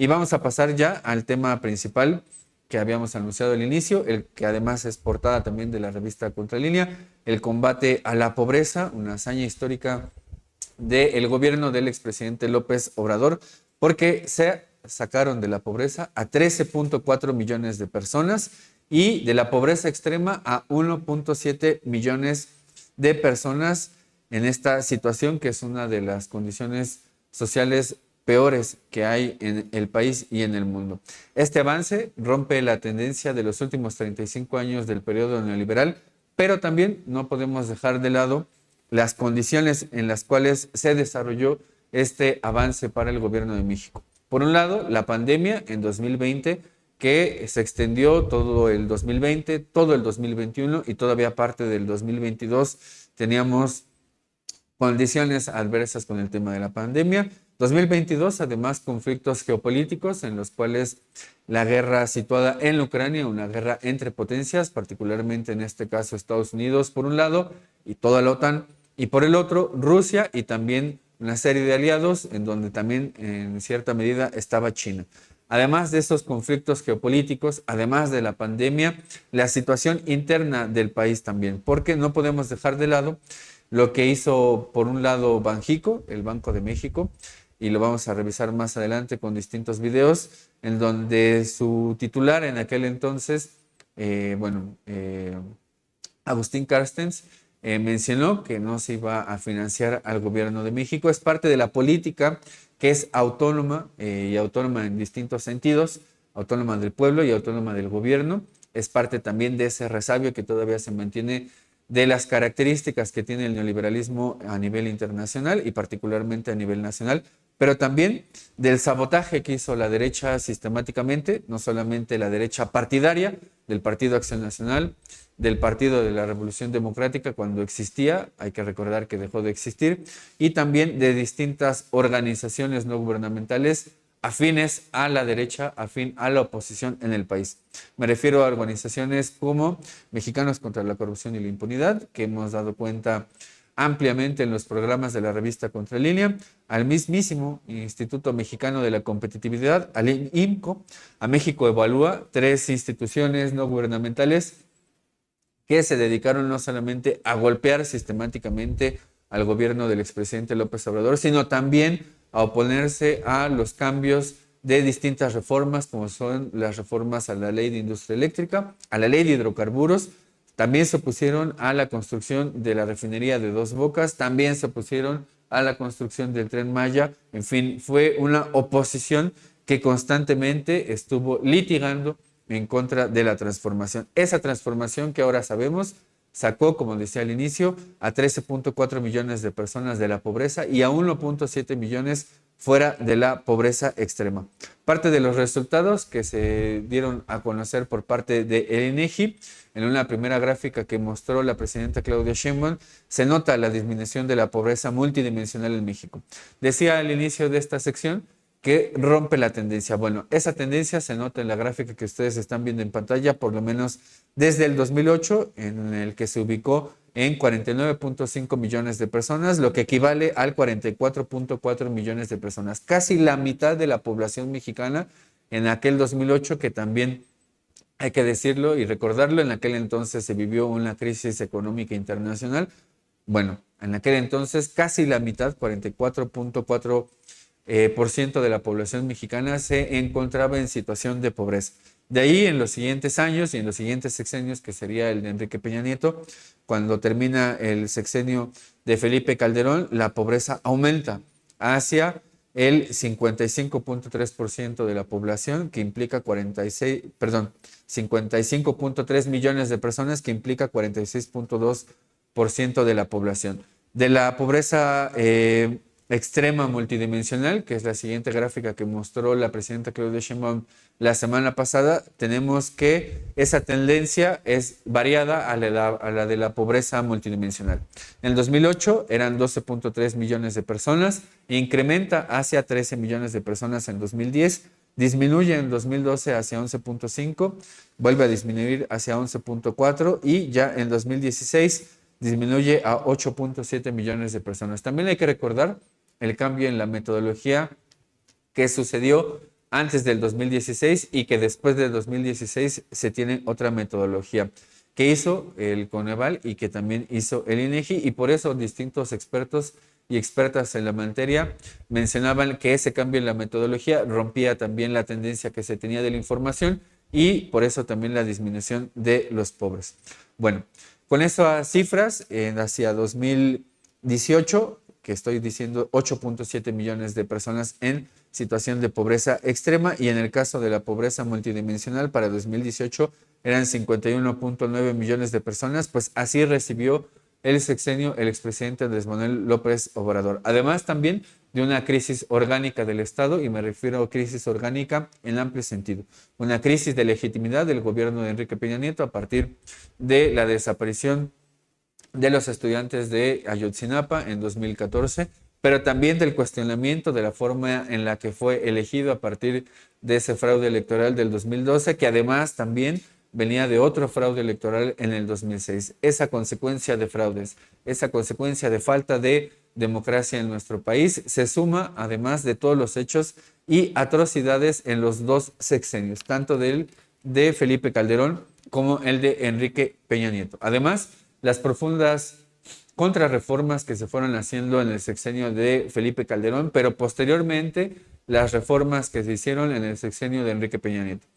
Y vamos a pasar ya al tema principal que habíamos anunciado al inicio, el que además es portada también de la revista Contralínea, el combate a la pobreza, una hazaña histórica del gobierno del expresidente López Obrador, porque se sacaron de la pobreza a 13.4 millones de personas y de la pobreza extrema a 1.7 millones de personas en esta situación, que es una de las condiciones sociales peores que hay en el país y en el mundo. Este avance rompe la tendencia de los últimos 35 años del periodo neoliberal, pero también no podemos dejar de lado las condiciones en las cuales se desarrolló este avance para el gobierno de México. Por un lado, la pandemia en 2020, que se extendió todo el 2020, todo el 2021 y todavía parte del 2022. Teníamos condiciones adversas con el tema de la pandemia. 2022, además, conflictos geopolíticos en los cuales la guerra situada en Ucrania, una guerra entre potencias, particularmente en este caso Estados Unidos por un lado y toda la OTAN, y por el otro Rusia y también una serie de aliados en donde también en cierta medida estaba China. Además de esos conflictos geopolíticos, además de la pandemia, la situación interna del país también, porque no podemos dejar de lado lo que hizo por un lado Banxico, el Banco de México, y lo vamos a revisar más adelante con distintos videos, en donde su titular en aquel entonces, Agustín Carstens, mencionó que no se iba a financiar al gobierno de México. Es parte de la política que es autónoma y autónoma en distintos sentidos, autónoma del pueblo y autónoma del gobierno. Es parte también de ese resabio que todavía se mantiene de las características que tiene el neoliberalismo a nivel internacional y particularmente a nivel nacional, pero también del sabotaje que hizo la derecha sistemáticamente, no solamente la derecha partidaria del Partido Acción Nacional, del Partido de la Revolución Democrática cuando existía, hay que recordar que dejó de existir, y también de distintas organizaciones no gubernamentales afines a la derecha, afín a la oposición en el país. Me refiero a organizaciones como Mexicanos contra la Corrupción y la Impunidad, que hemos dado cuenta ampliamente en los programas de la revista Contralínea, al mismísimo Instituto Mexicano de la Competitividad, al IMCO, a México Evalúa, tres instituciones no gubernamentales que se dedicaron no solamente a golpear sistemáticamente al gobierno del expresidente López Obrador, sino también a oponerse a los cambios de distintas reformas, como son las reformas a la ley de industria eléctrica, a la ley de hidrocarburos. También se opusieron a la construcción de la refinería de Dos Bocas, también se opusieron a la construcción del Tren Maya. En fin, fue una oposición que constantemente estuvo litigando en contra de la transformación. Esa transformación que ahora sabemos sacó, como decía al inicio, a 13.4 millones de personas de la pobreza y a 1.7 millones fuera de la pobreza extrema. Parte de los resultados que se dieron a conocer por parte del INEGI, en una primera gráfica que mostró la presidenta Claudia Sheinbaum, se nota la disminución de la pobreza multidimensional en México. Decía al inicio de esta sección que rompe la tendencia. Bueno, esa tendencia se nota en la gráfica que ustedes están viendo en pantalla, por lo menos desde el 2008, en el que se ubicó en 49.5 millones de personas, lo que equivale al 44.4 millones de personas. Casi la mitad de la población mexicana en aquel 2008, que también hay que decirlo y recordarlo, en aquel entonces se vivió una crisis económica internacional. Bueno, en aquel entonces casi la mitad, 44.4 por ciento de la población mexicana se encontraba en situación de pobreza. De ahí en los siguientes años y en los siguientes sexenios, que sería el de Enrique Peña Nieto, cuando termina el sexenio de Felipe Calderón, la pobreza aumenta hacia el 55.3% de la población, que implica 55.3 millones de personas, que implica 46.2% de la población. De la pobreza extrema multidimensional, que es la siguiente gráfica que mostró la presidenta Claudia Sheinbaum la semana pasada, tenemos que esa tendencia es variada a la de la pobreza multidimensional. En el 2008 eran 12.3 millones de personas, incrementa hacia 13 millones de personas en 2010, disminuye en 2012 hacia 11.5, vuelve a disminuir hacia 11.4 y ya en 2016 disminuye a 8.7 millones de personas. También hay que recordar el cambio en la metodología que sucedió antes del 2016 y que después del 2016 se tiene otra metodología que hizo el Coneval y que también hizo el INEGI, y por eso distintos expertos y expertas en la materia mencionaban que ese cambio en la metodología rompía también la tendencia que se tenía de la información y por eso también la disminución de los pobres. Bueno, con esas cifras, hacia 2018, que estoy diciendo 8.7 millones de personas en situación de pobreza extrema, y en el caso de la pobreza multidimensional para 2018 eran 51.9 millones de personas, pues así recibió el sexenio el expresidente Andrés Manuel López Obrador. Además también de una crisis orgánica del Estado, y me refiero a crisis orgánica en amplio sentido. Una crisis de legitimidad del gobierno de Enrique Peña Nieto a partir de la desaparición de los estudiantes de Ayotzinapa en 2014, pero también del cuestionamiento de la forma en la que fue elegido a partir de ese fraude electoral del 2012, que además también venía de otro fraude electoral en el 2006. Esa consecuencia de fraudes, esa consecuencia de falta de democracia en nuestro país, se suma además de todos los hechos y atrocidades en los dos sexenios, tanto de Felipe Calderón como el de Enrique Peña Nieto. Además, las profundas contrarreformas que se fueron haciendo en el sexenio de Felipe Calderón, pero posteriormente las reformas que se hicieron en el sexenio de Enrique Peña Nieto,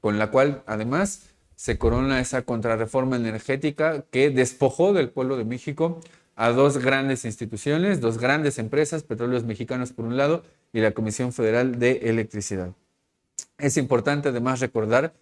con la cual además se corona esa contrarreforma energética que despojó del pueblo de México a dos grandes instituciones, dos grandes empresas, Petróleos Mexicanos por un lado y la Comisión Federal de Electricidad. Es importante además recordar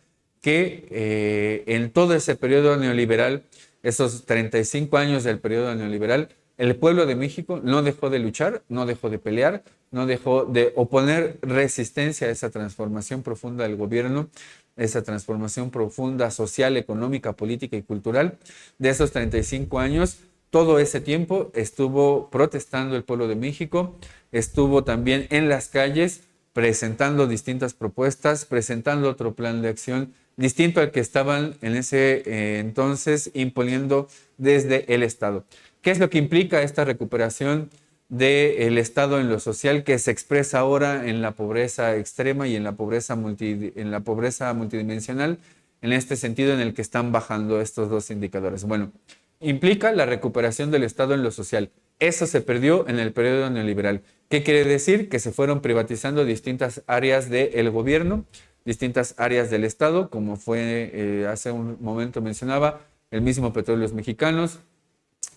que en todo ese periodo neoliberal, esos 35 años del periodo neoliberal, el pueblo de México no dejó de luchar, no dejó de pelear, no dejó de oponer resistencia a esa transformación profunda del gobierno, esa transformación profunda social, económica, política y cultural. De esos 35 años, todo ese tiempo estuvo protestando el pueblo de México, estuvo también en las calles presentando distintas propuestas, presentando otro plan de acción distinto al que estaban en ese entonces imponiendo desde el Estado. ¿Qué es lo que implica esta recuperación del Estado en lo social, que se expresa ahora en la pobreza extrema y en la pobreza multidimensional, en este sentido en el que están bajando estos dos indicadores? Bueno, implica la recuperación del Estado en lo social. Eso se perdió en el periodo neoliberal. ¿Qué quiere decir? Que se fueron privatizando distintas áreas del gobierno, distintas áreas del Estado, como fue hace un momento mencionaba, el mismo Petróleos Mexicanos,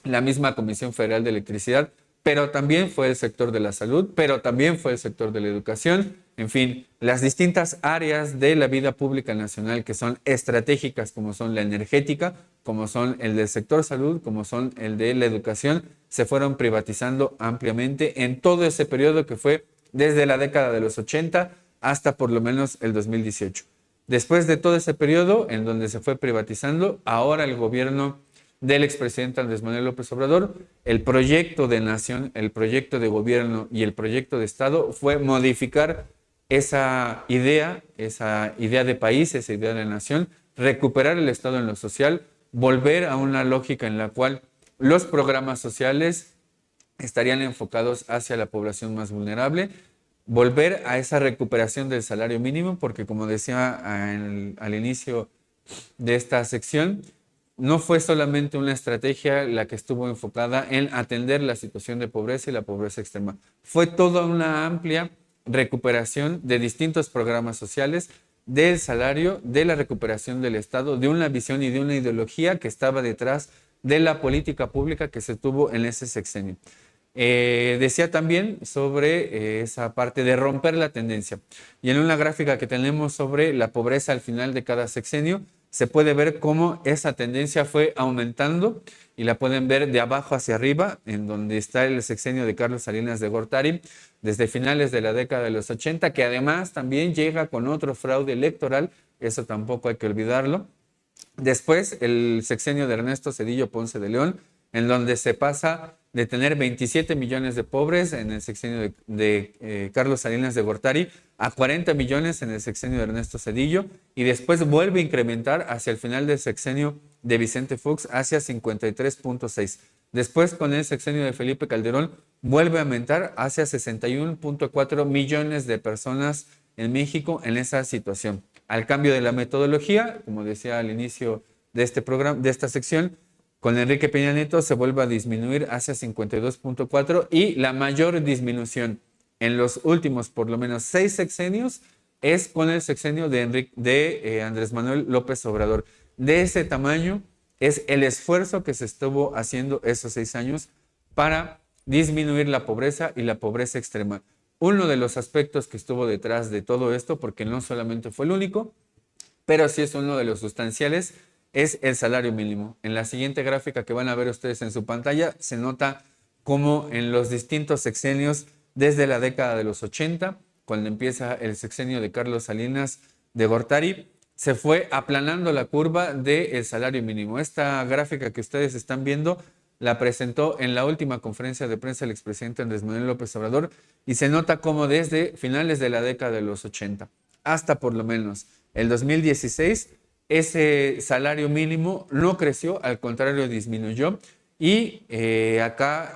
la misma Comisión Federal de Electricidad, pero también fue el sector de la salud, pero también fue el sector de la educación, en fin, las distintas áreas de la vida pública nacional que son estratégicas, como son la energética, como son el del sector salud, como son el de la educación, se fueron privatizando ampliamente en todo ese periodo que fue desde la década de los 80 hasta por lo menos el 2018. Después de todo ese periodo en donde se fue privatizando, ahora el gobierno del expresidente Andrés Manuel López Obrador, el proyecto de nación, el proyecto de gobierno y el proyecto de Estado fue modificar esa idea de país, esa idea de nación, recuperar el Estado en lo social, volver a una lógica en la cual los programas sociales estarían enfocados hacia la población más vulnerable, volver a esa recuperación del salario mínimo, porque como decía al inicio de esta sección, no fue solamente una estrategia la que estuvo enfocada en atender la situación de pobreza y la pobreza extrema. Fue toda una amplia recuperación de distintos programas sociales, del salario, de la recuperación del Estado, de una visión y de una ideología que estaba detrás de la política pública que se tuvo en ese sexenio. Decía también sobre esa parte de romper la tendencia. Y en una gráfica que tenemos sobre la pobreza al final de cada sexenio, se puede ver cómo esa tendencia fue aumentando y la pueden ver de abajo hacia arriba, en donde está el sexenio de Carlos Salinas de Gortari, desde finales de la década de los 80, que además también llega con otro fraude electoral, eso tampoco hay que olvidarlo. Después, el sexenio de Ernesto Zedillo Ponce de León, en donde se pasa de tener 27 millones de pobres en el sexenio de Carlos Salinas de Gortari a 40 millones en el sexenio de Ernesto Zedillo, y después vuelve a incrementar hacia el final del sexenio de Vicente Fox hacia 53.6. Después, con el sexenio de Felipe Calderón, vuelve a aumentar hacia 61.4 millones de personas en México en esa situación. Al cambio de la metodología, como decía al inicio de este programa, de esta sección, con Enrique Peña Nieto se vuelve a disminuir hacia 52.4 y la mayor disminución en los últimos por lo menos 6 sexenios es con el sexenio de Andrés Manuel López Obrador. De ese tamaño es el esfuerzo que se estuvo haciendo esos 6 años para disminuir la pobreza y la pobreza extrema. Uno de los aspectos que estuvo detrás de todo esto, porque no solamente fue el único, pero sí es uno de los sustanciales, es el salario mínimo. En la siguiente gráfica que van a ver ustedes en su pantalla, se nota cómo en los distintos sexenios, desde la década de los 80, cuando empieza el sexenio de Carlos Salinas de Gortari, se fue aplanando la curva del salario mínimo. Esta gráfica que ustedes están viendo la presentó en la última conferencia de prensa el expresidente Andrés Manuel López Obrador y se nota cómo desde finales de la década de los 80 hasta por lo menos el 2016, ese salario mínimo no creció, al contrario disminuyó. Y acá,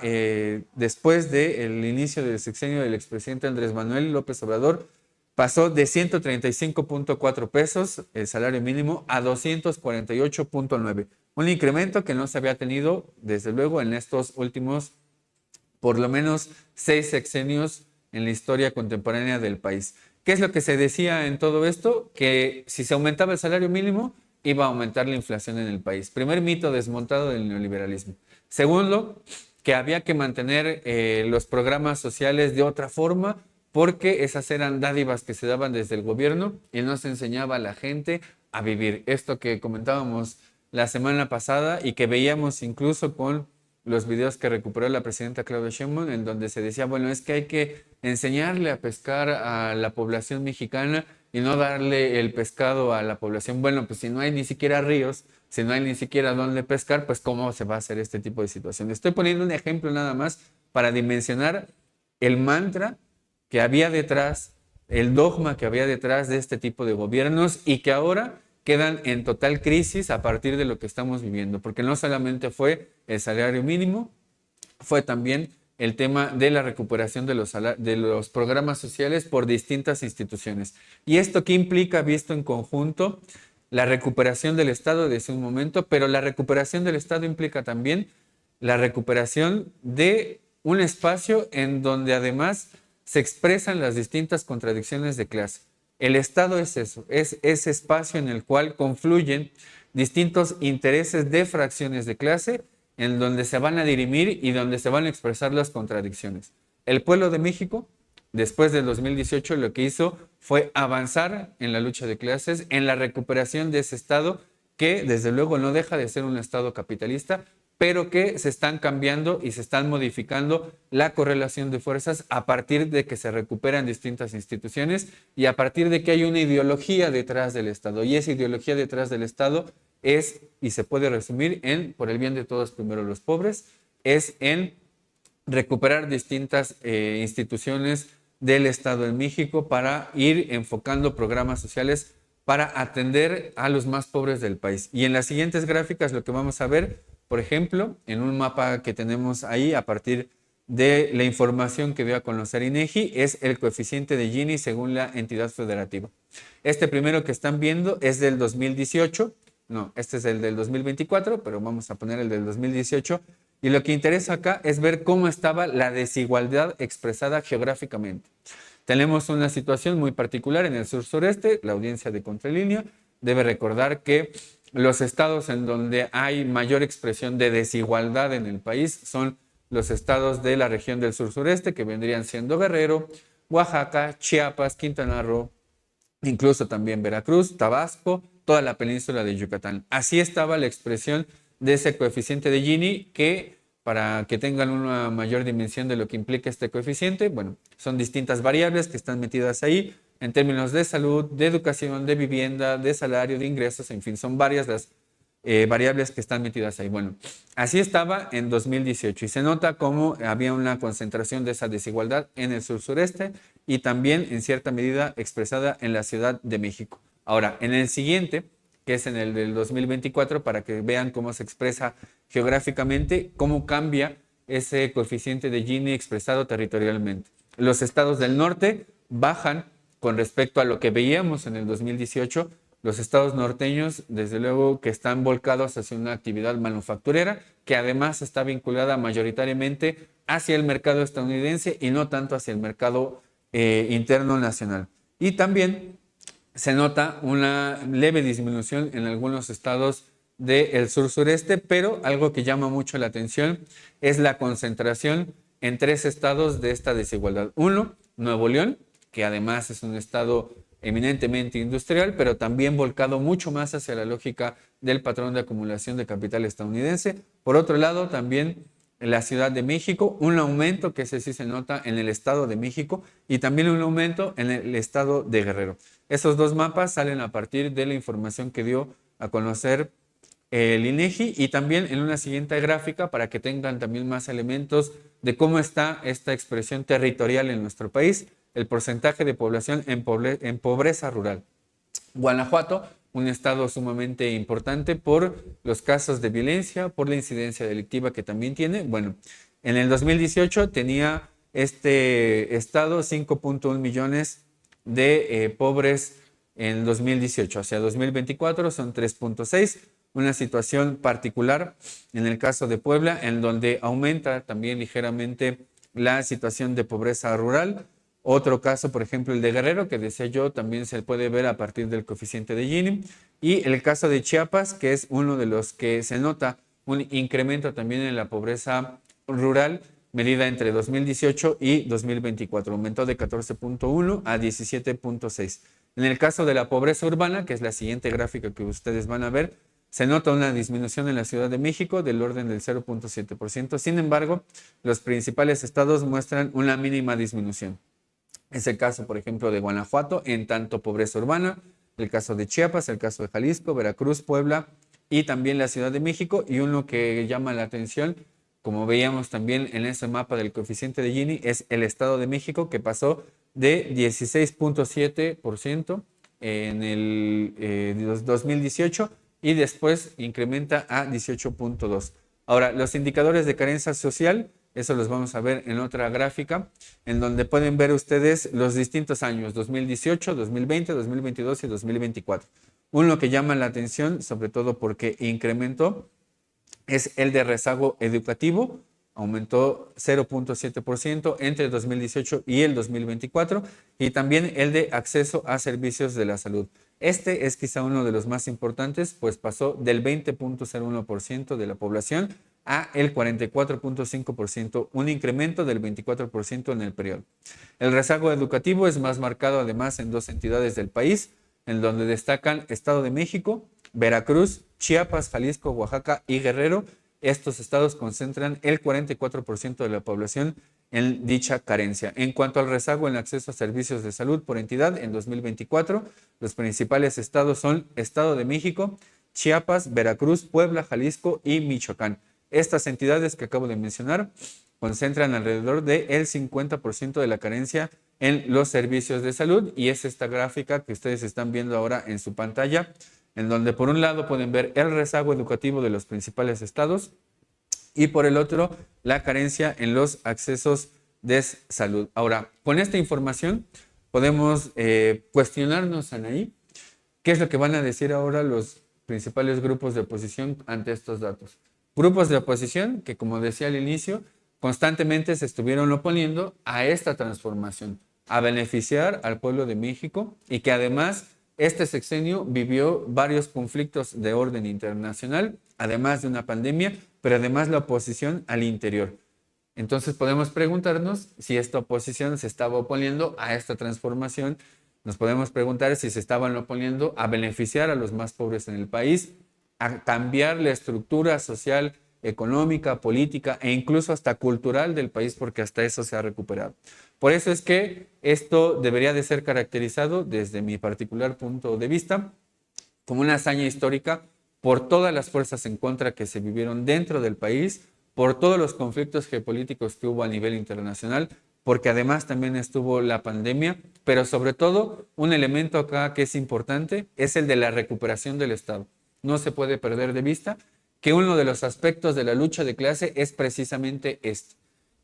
después del inicio del sexenio del expresidente Andrés Manuel López Obrador, pasó de 135.4 pesos el salario mínimo a 248.9. Un incremento que no se había tenido, desde luego, en estos últimos, por lo menos, 6 sexenios en la historia contemporánea del país. ¿Qué es lo que se decía en todo esto? Que si se aumentaba el salario mínimo, iba a aumentar la inflación en el país. Primer mito desmontado del neoliberalismo. Segundo, que había que mantener los programas sociales de otra forma, porque esas eran dádivas que se daban desde el gobierno y no se enseñaba a la gente a vivir. Esto que comentábamos la semana pasada y que veíamos incluso con los videos que recuperó la presidenta Claudia Sheinbaum, en donde se decía, bueno, es que hay que enseñarle a pescar a la población mexicana y no darle el pescado a la población. Bueno, pues si no hay ni siquiera ríos, si no hay ni siquiera dónde pescar, pues cómo se va a hacer este tipo de situaciones. Estoy poniendo un ejemplo nada más para dimensionar el mantra que había detrás, el dogma que había detrás de este tipo de gobiernos y que ahora quedan en total crisis a partir de lo que estamos viviendo, porque no solamente fue el salario mínimo, fue también el tema de la recuperación de los programas sociales por distintas instituciones. ¿Y esto qué implica, visto en conjunto? La recuperación del Estado desde un momento, pero la recuperación del Estado implica también la recuperación de un espacio en donde además se expresan las distintas contradicciones de clase. El Estado es eso, es ese espacio en el cual confluyen distintos intereses de fracciones de clase en donde se van a dirimir y donde se van a expresar las contradicciones. El pueblo de México, después del 2018, lo que hizo fue avanzar en la lucha de clases, en la recuperación de ese Estado que desde luego no deja de ser un Estado capitalista, pero que se están cambiando y se están modificando la correlación de fuerzas a partir de que se recuperan distintas instituciones y a partir de que hay una ideología detrás del Estado. Y esa ideología detrás del Estado es, y se puede resumir en, por el bien de todos, primero los pobres, es en recuperar distintas instituciones del Estado en México para ir enfocando programas sociales para atender a los más pobres del país. Y en las siguientes gráficas lo que vamos a ver, por ejemplo, en un mapa que tenemos ahí a partir de la información que dio a conocer INEGI, es el coeficiente de Gini según la entidad federativa. Este primero que están viendo es del 2018, no, este es el del 2024, pero vamos a poner el del 2018. Y lo que interesa acá es ver cómo estaba la desigualdad expresada geográficamente. Tenemos una situación muy particular en el sur-sureste. La audiencia de Contralínea debe recordar que los estados en donde hay mayor expresión de desigualdad en el país son los estados de la región del sur-sureste, que vendrían siendo Guerrero, Oaxaca, Chiapas, Quintana Roo, incluso también Veracruz, Tabasco, toda la península de Yucatán. Así estaba la expresión de ese coeficiente de Gini que, para que tengan una mayor dimensión de lo que implica este coeficiente, bueno, son distintas variables que están metidas ahí en términos de salud, de educación, de vivienda, de salario, de ingresos, en fin, son varias las variables que están metidas ahí. Bueno, así estaba en 2018 y se nota cómo había una concentración de esa desigualdad en el sur-sureste y también en cierta medida expresada en la Ciudad de México. Ahora, en el siguiente, que es en el del 2024, para que vean cómo se expresa geográficamente, cómo cambia ese coeficiente de Gini expresado territorialmente. Los estados del norte bajan con respecto a lo que veíamos en el 2018, los estados norteños, desde luego que están volcados hacia una actividad manufacturera que además está vinculada mayoritariamente hacia el mercado estadounidense y no tanto hacia el mercado interno nacional. Y también se nota una leve disminución en algunos estados del sur-sureste, pero algo que llama mucho la atención es la concentración en 3 estados de esta desigualdad. Uno, Nuevo León, que además es un estado eminentemente industrial, pero también volcado mucho más hacia la lógica del patrón de acumulación de capital estadounidense. Por otro lado, también en la Ciudad de México, un aumento que ese sí se nota en el Estado de México y también un aumento en el Estado de Guerrero. Esos 2 mapas salen a partir de la información que dio a conocer el INEGI y también en una siguiente gráfica para que tengan también más elementos de cómo está esta expresión territorial en nuestro país, el porcentaje de población en pobreza rural. Guanajuato, un estado sumamente importante por los casos de violencia, por la incidencia delictiva que también tiene. Bueno, en el 2018 tenía este estado 5.1 millones de pobres en 2018. Hacia 2024 son 3.6. Una situación particular en el caso de Puebla, en donde aumenta también ligeramente la situación de pobreza rural. Otro caso, por ejemplo, el de Guerrero, que decía yo, también se puede ver a partir del coeficiente de Gini. Y el caso de Chiapas, que es uno de los que se nota un incremento también en la pobreza rural, medida entre 2018 y 2024. Aumentó de 14.1 a 17.6. En el caso de la pobreza urbana, que es la siguiente gráfica que ustedes van a ver, se nota una disminución en la Ciudad de México del orden del 0.7%. Sin embargo, los principales estados muestran una mínima disminución. Es el caso, por ejemplo, de Guanajuato, en tanto pobreza urbana, el caso de Chiapas, el caso de Jalisco, Veracruz, Puebla y también la Ciudad de México. Y uno que llama la atención, como veíamos también en ese mapa del coeficiente de Gini, es el Estado de México, que pasó de 16.7% en el 2018 y después incrementa a 18.2%. Ahora, los indicadores de carencia social, eso los vamos a ver en otra gráfica, en donde pueden ver ustedes los distintos años, 2018, 2020, 2022 y 2024. Uno que llama la atención, sobre todo porque incrementó, es el de rezago educativo, aumentó 0.7% entre 2018 y el 2024, y también el de acceso a servicios de la salud. Este es quizá uno de los más importantes, pues pasó del 20.01% de la población a el 44.5%, un incremento del 24% en el periodo. El rezago educativo es más marcado además en 2 entidades del país, en donde destacan Estado de México, Veracruz, Chiapas, Jalisco, Oaxaca y Guerrero. Estos estados concentran el 44% de la población en dicha carencia. En cuanto al rezago en acceso a servicios de salud por entidad, en 2024, los principales estados son Estado de México, Chiapas, Veracruz, Puebla, Jalisco y Michoacán. Estas entidades que acabo de mencionar concentran alrededor del 50% de la carencia en los servicios de salud, y es esta gráfica que ustedes están viendo ahora en su pantalla, en donde por un lado pueden ver el rezago educativo de los principales estados y por el otro la carencia en los accesos de salud. Ahora, con esta información podemos cuestionarnos, Anaí, ¿qué es lo que van a decir ahora los principales grupos de oposición ante estos datos? Grupos de oposición que, como decía al inicio, constantemente se estuvieron oponiendo a esta transformación, a beneficiar al pueblo de México, y que además este sexenio vivió varios conflictos de orden internacional, además de una pandemia, pero además la oposición al interior. Entonces podemos preguntarnos si esta oposición se estaba oponiendo a esta transformación. Nos podemos preguntar si se estaban oponiendo a beneficiar a los más pobres en el país, a cambiar la estructura social, económica, política e incluso hasta cultural del país, porque hasta eso se ha recuperado. Por eso es que esto debería de ser caracterizado, desde mi particular punto de vista, como una hazaña histórica por todas las fuerzas en contra que se vivieron dentro del país, por todos los conflictos geopolíticos que hubo a nivel internacional, porque además también estuvo la pandemia, pero sobre todo un elemento acá que es importante es el de la recuperación del Estado. No se puede perder de vista que uno de los aspectos de la lucha de clase es precisamente este.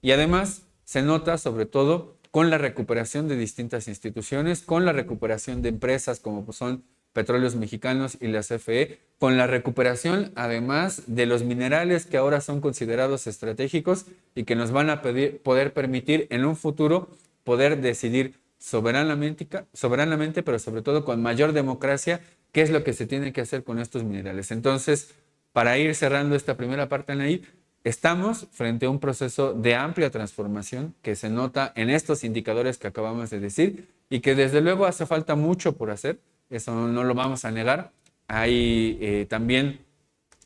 Y además se nota sobre todo con la recuperación de distintas instituciones, con la recuperación de empresas como son Petróleos Mexicanos y la CFE, con la recuperación además de los minerales que ahora son considerados estratégicos y que nos van a poder permitir en un futuro poder decidir soberanamente, pero sobre todo con mayor democracia, qué es lo que se tiene que hacer con estos minerales. Entonces, para ir cerrando esta primera parte, Anaí, estamos frente a un proceso de amplia transformación que se nota en estos indicadores que acabamos de decir y que desde luego hace falta mucho por hacer, eso no lo vamos a negar. Hay también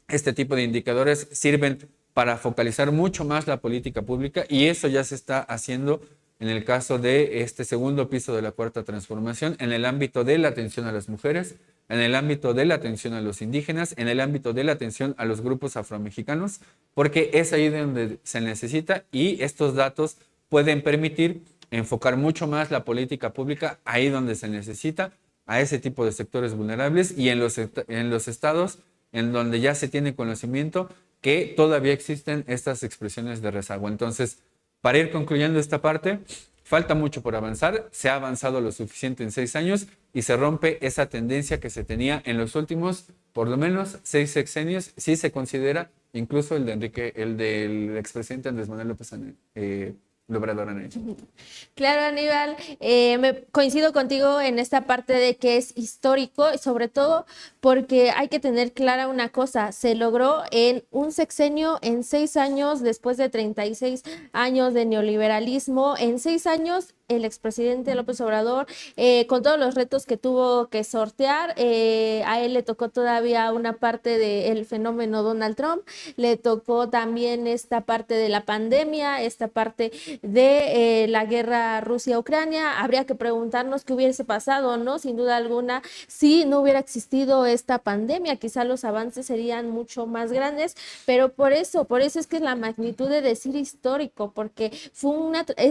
este tipo de indicadores sirven para focalizar mucho más la política pública y eso ya se está haciendo en el caso de este segundo piso de la Cuarta Transformación, en el ámbito de la atención a las mujeres, en el ámbito de la atención a los indígenas, en el ámbito de la atención a los grupos afromexicanos, porque es ahí donde se necesita y estos datos pueden permitir enfocar mucho más la política pública ahí donde se necesita, a ese tipo de sectores vulnerables y en los estados en donde ya se tiene conocimiento que todavía existen estas expresiones de rezago. Entonces, para ir concluyendo esta parte, falta mucho por avanzar, se ha avanzado lo suficiente en 6 años y se rompe esa tendencia que se tenía en los últimos, por lo menos, 6 sexenios, si se considera incluso el del expresidente Andrés Manuel López Obrador. Claro, Aníbal, coincido contigo en esta parte de que es histórico, sobre todo porque hay que tener clara una cosa, se logró en un sexenio, en 6 años, después de 36 años de neoliberalismo, en 6 años el expresidente López Obrador, con todos los retos que tuvo que sortear, a él le tocó todavía una parte del fenómeno Donald Trump, le tocó también esta parte de la pandemia, esta parte de la guerra Rusia-Ucrania. Habría que preguntarnos qué hubiese pasado, ¿no? Sin duda alguna, si no hubiera existido esta pandemia, quizá los avances serían mucho más grandes, pero por eso es que es la magnitud de decir histórico, porque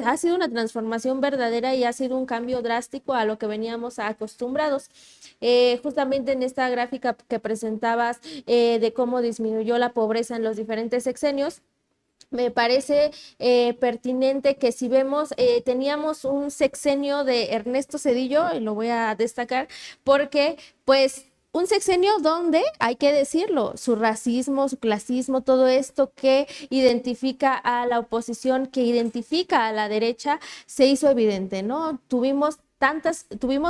ha sido una transformación verdadera y ha sido un cambio drástico a lo que veníamos acostumbrados. Justamente en esta gráfica que presentabas de cómo disminuyó la pobreza en los diferentes sexenios, me parece pertinente que si vemos, teníamos un sexenio de Ernesto Zedillo, y lo voy a destacar, porque pues un sexenio donde, hay que decirlo, su racismo, su clasismo, todo esto que identifica a la oposición, que identifica a la derecha, se hizo evidente, ¿no? Tuvimos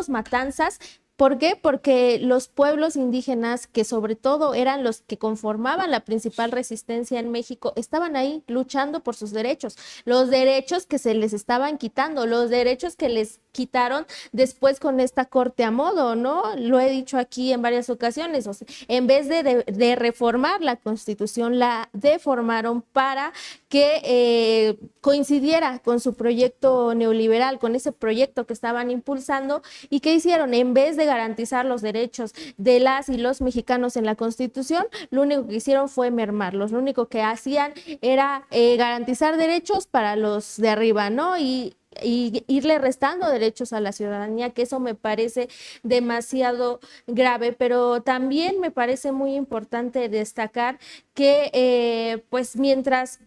matanzas. ¿Por qué? Porque los pueblos indígenas, que sobre todo eran los que conformaban la principal resistencia en México, estaban ahí luchando por sus derechos, los derechos que se les estaban quitando, los derechos que les quitaron después con esta corte a modo, ¿no? Lo he dicho aquí en varias ocasiones, o sea, en vez de reformar la Constitución, la deformaron para que coincidiera con su proyecto neoliberal, con ese proyecto que estaban impulsando. ¿Y qué hicieron? En vez de garantizar los derechos de las y los mexicanos en la Constitución, lo único que hicieron fue mermarlos, lo único que hacían era garantizar derechos para los de arriba, ¿no? Y irle restando derechos a la ciudadanía, que eso me parece demasiado grave, pero también me parece muy importante destacar que pues mientras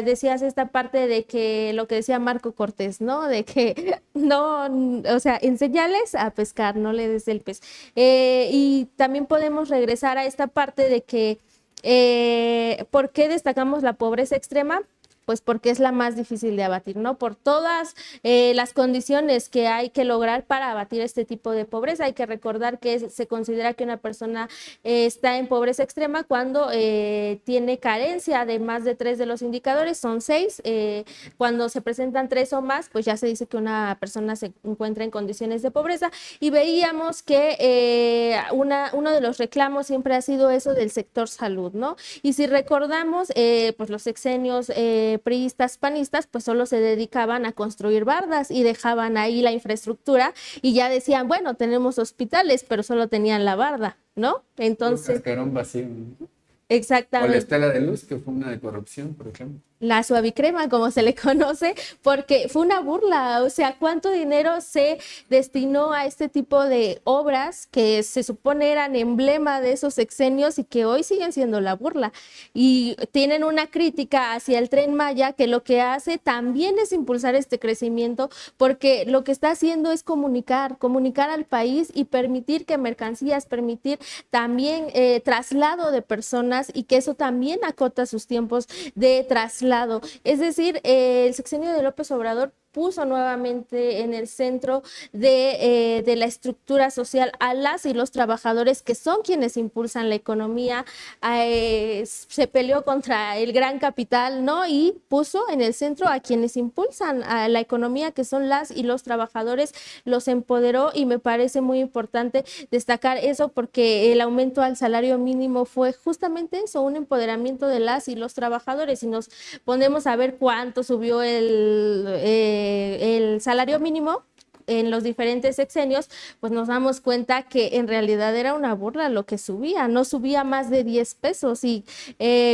decías esta parte de que lo que decía Marco Cortés, ¿no? De que no, o sea, enséñales a pescar, no le des el pez. Y también podemos regresar a esta parte de que ¿por qué destacamos la pobreza extrema? Pues porque es la más difícil de abatir, ¿no? Por todas las condiciones que hay que lograr para abatir este tipo de pobreza. Hay que recordar que se considera que una persona está en pobreza extrema cuando tiene carencia de más de 3 de los indicadores, son 6. Cuando se presentan 3 o más, pues ya se dice que una persona se encuentra en condiciones de pobreza. Y veíamos que uno de los reclamos siempre ha sido eso del sector salud, ¿no? Y si recordamos, pues los sexenios priistas, panistas, pues solo se dedicaban a construir bardas y dejaban ahí la infraestructura y ya decían, bueno, tenemos hospitales, pero solo tenían la barda, ¿no? Entonces... Un cascarón vacío. Exactamente. O la estela de luz, que fue una de corrupción, por ejemplo. la suavicrema, como se le conoce, porque fue una burla. O sea, ¿cuánto dinero se destinó a este tipo de obras que se supone eran emblema de esos sexenios y que hoy siguen siendo la burla? Y tienen una crítica hacia el Tren Maya, que lo que hace también es impulsar este crecimiento, porque lo que está haciendo es comunicar al país y permitir que mercancías, permitir también traslado de personas, y que eso también acota sus tiempos de traslado. Es decir, el sexenio de López Obrador puso nuevamente en el centro de la estructura social a las y los trabajadores, que son quienes impulsan la economía. Se peleó contra el gran capital, ¿no? Y puso en el centro a quienes impulsan a la economía, que son las y los trabajadores, los empoderó, y me parece muy importante destacar eso, porque el aumento al salario mínimo fue justamente eso, un empoderamiento de las y los trabajadores. Y nos ponemos a ver cuánto subió el salario mínimo en los diferentes sexenios, pues nos damos cuenta que en realidad era una burla lo que subía, no subía más de 10 pesos, y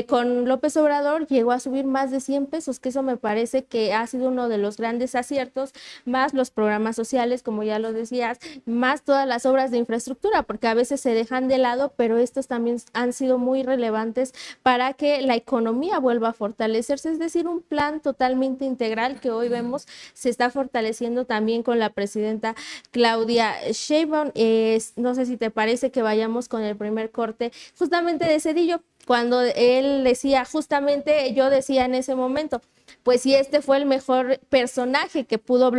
con López Obrador llegó a subir más de 100 pesos, que eso me parece que ha sido uno de los grandes aciertos, más los programas sociales, como ya lo decías, más todas las obras de infraestructura, porque a veces se dejan de lado, pero estos también han sido muy relevantes para que la economía vuelva a fortalecerse. Es decir, un plan totalmente integral que hoy vemos se está fortaleciendo también con la presidenta Claudia Sheinbaum. No sé si te parece que vayamos con el primer corte justamente de Zedillo, cuando él decía, justamente yo decía en ese momento, pues si este fue el mejor personaje que pudo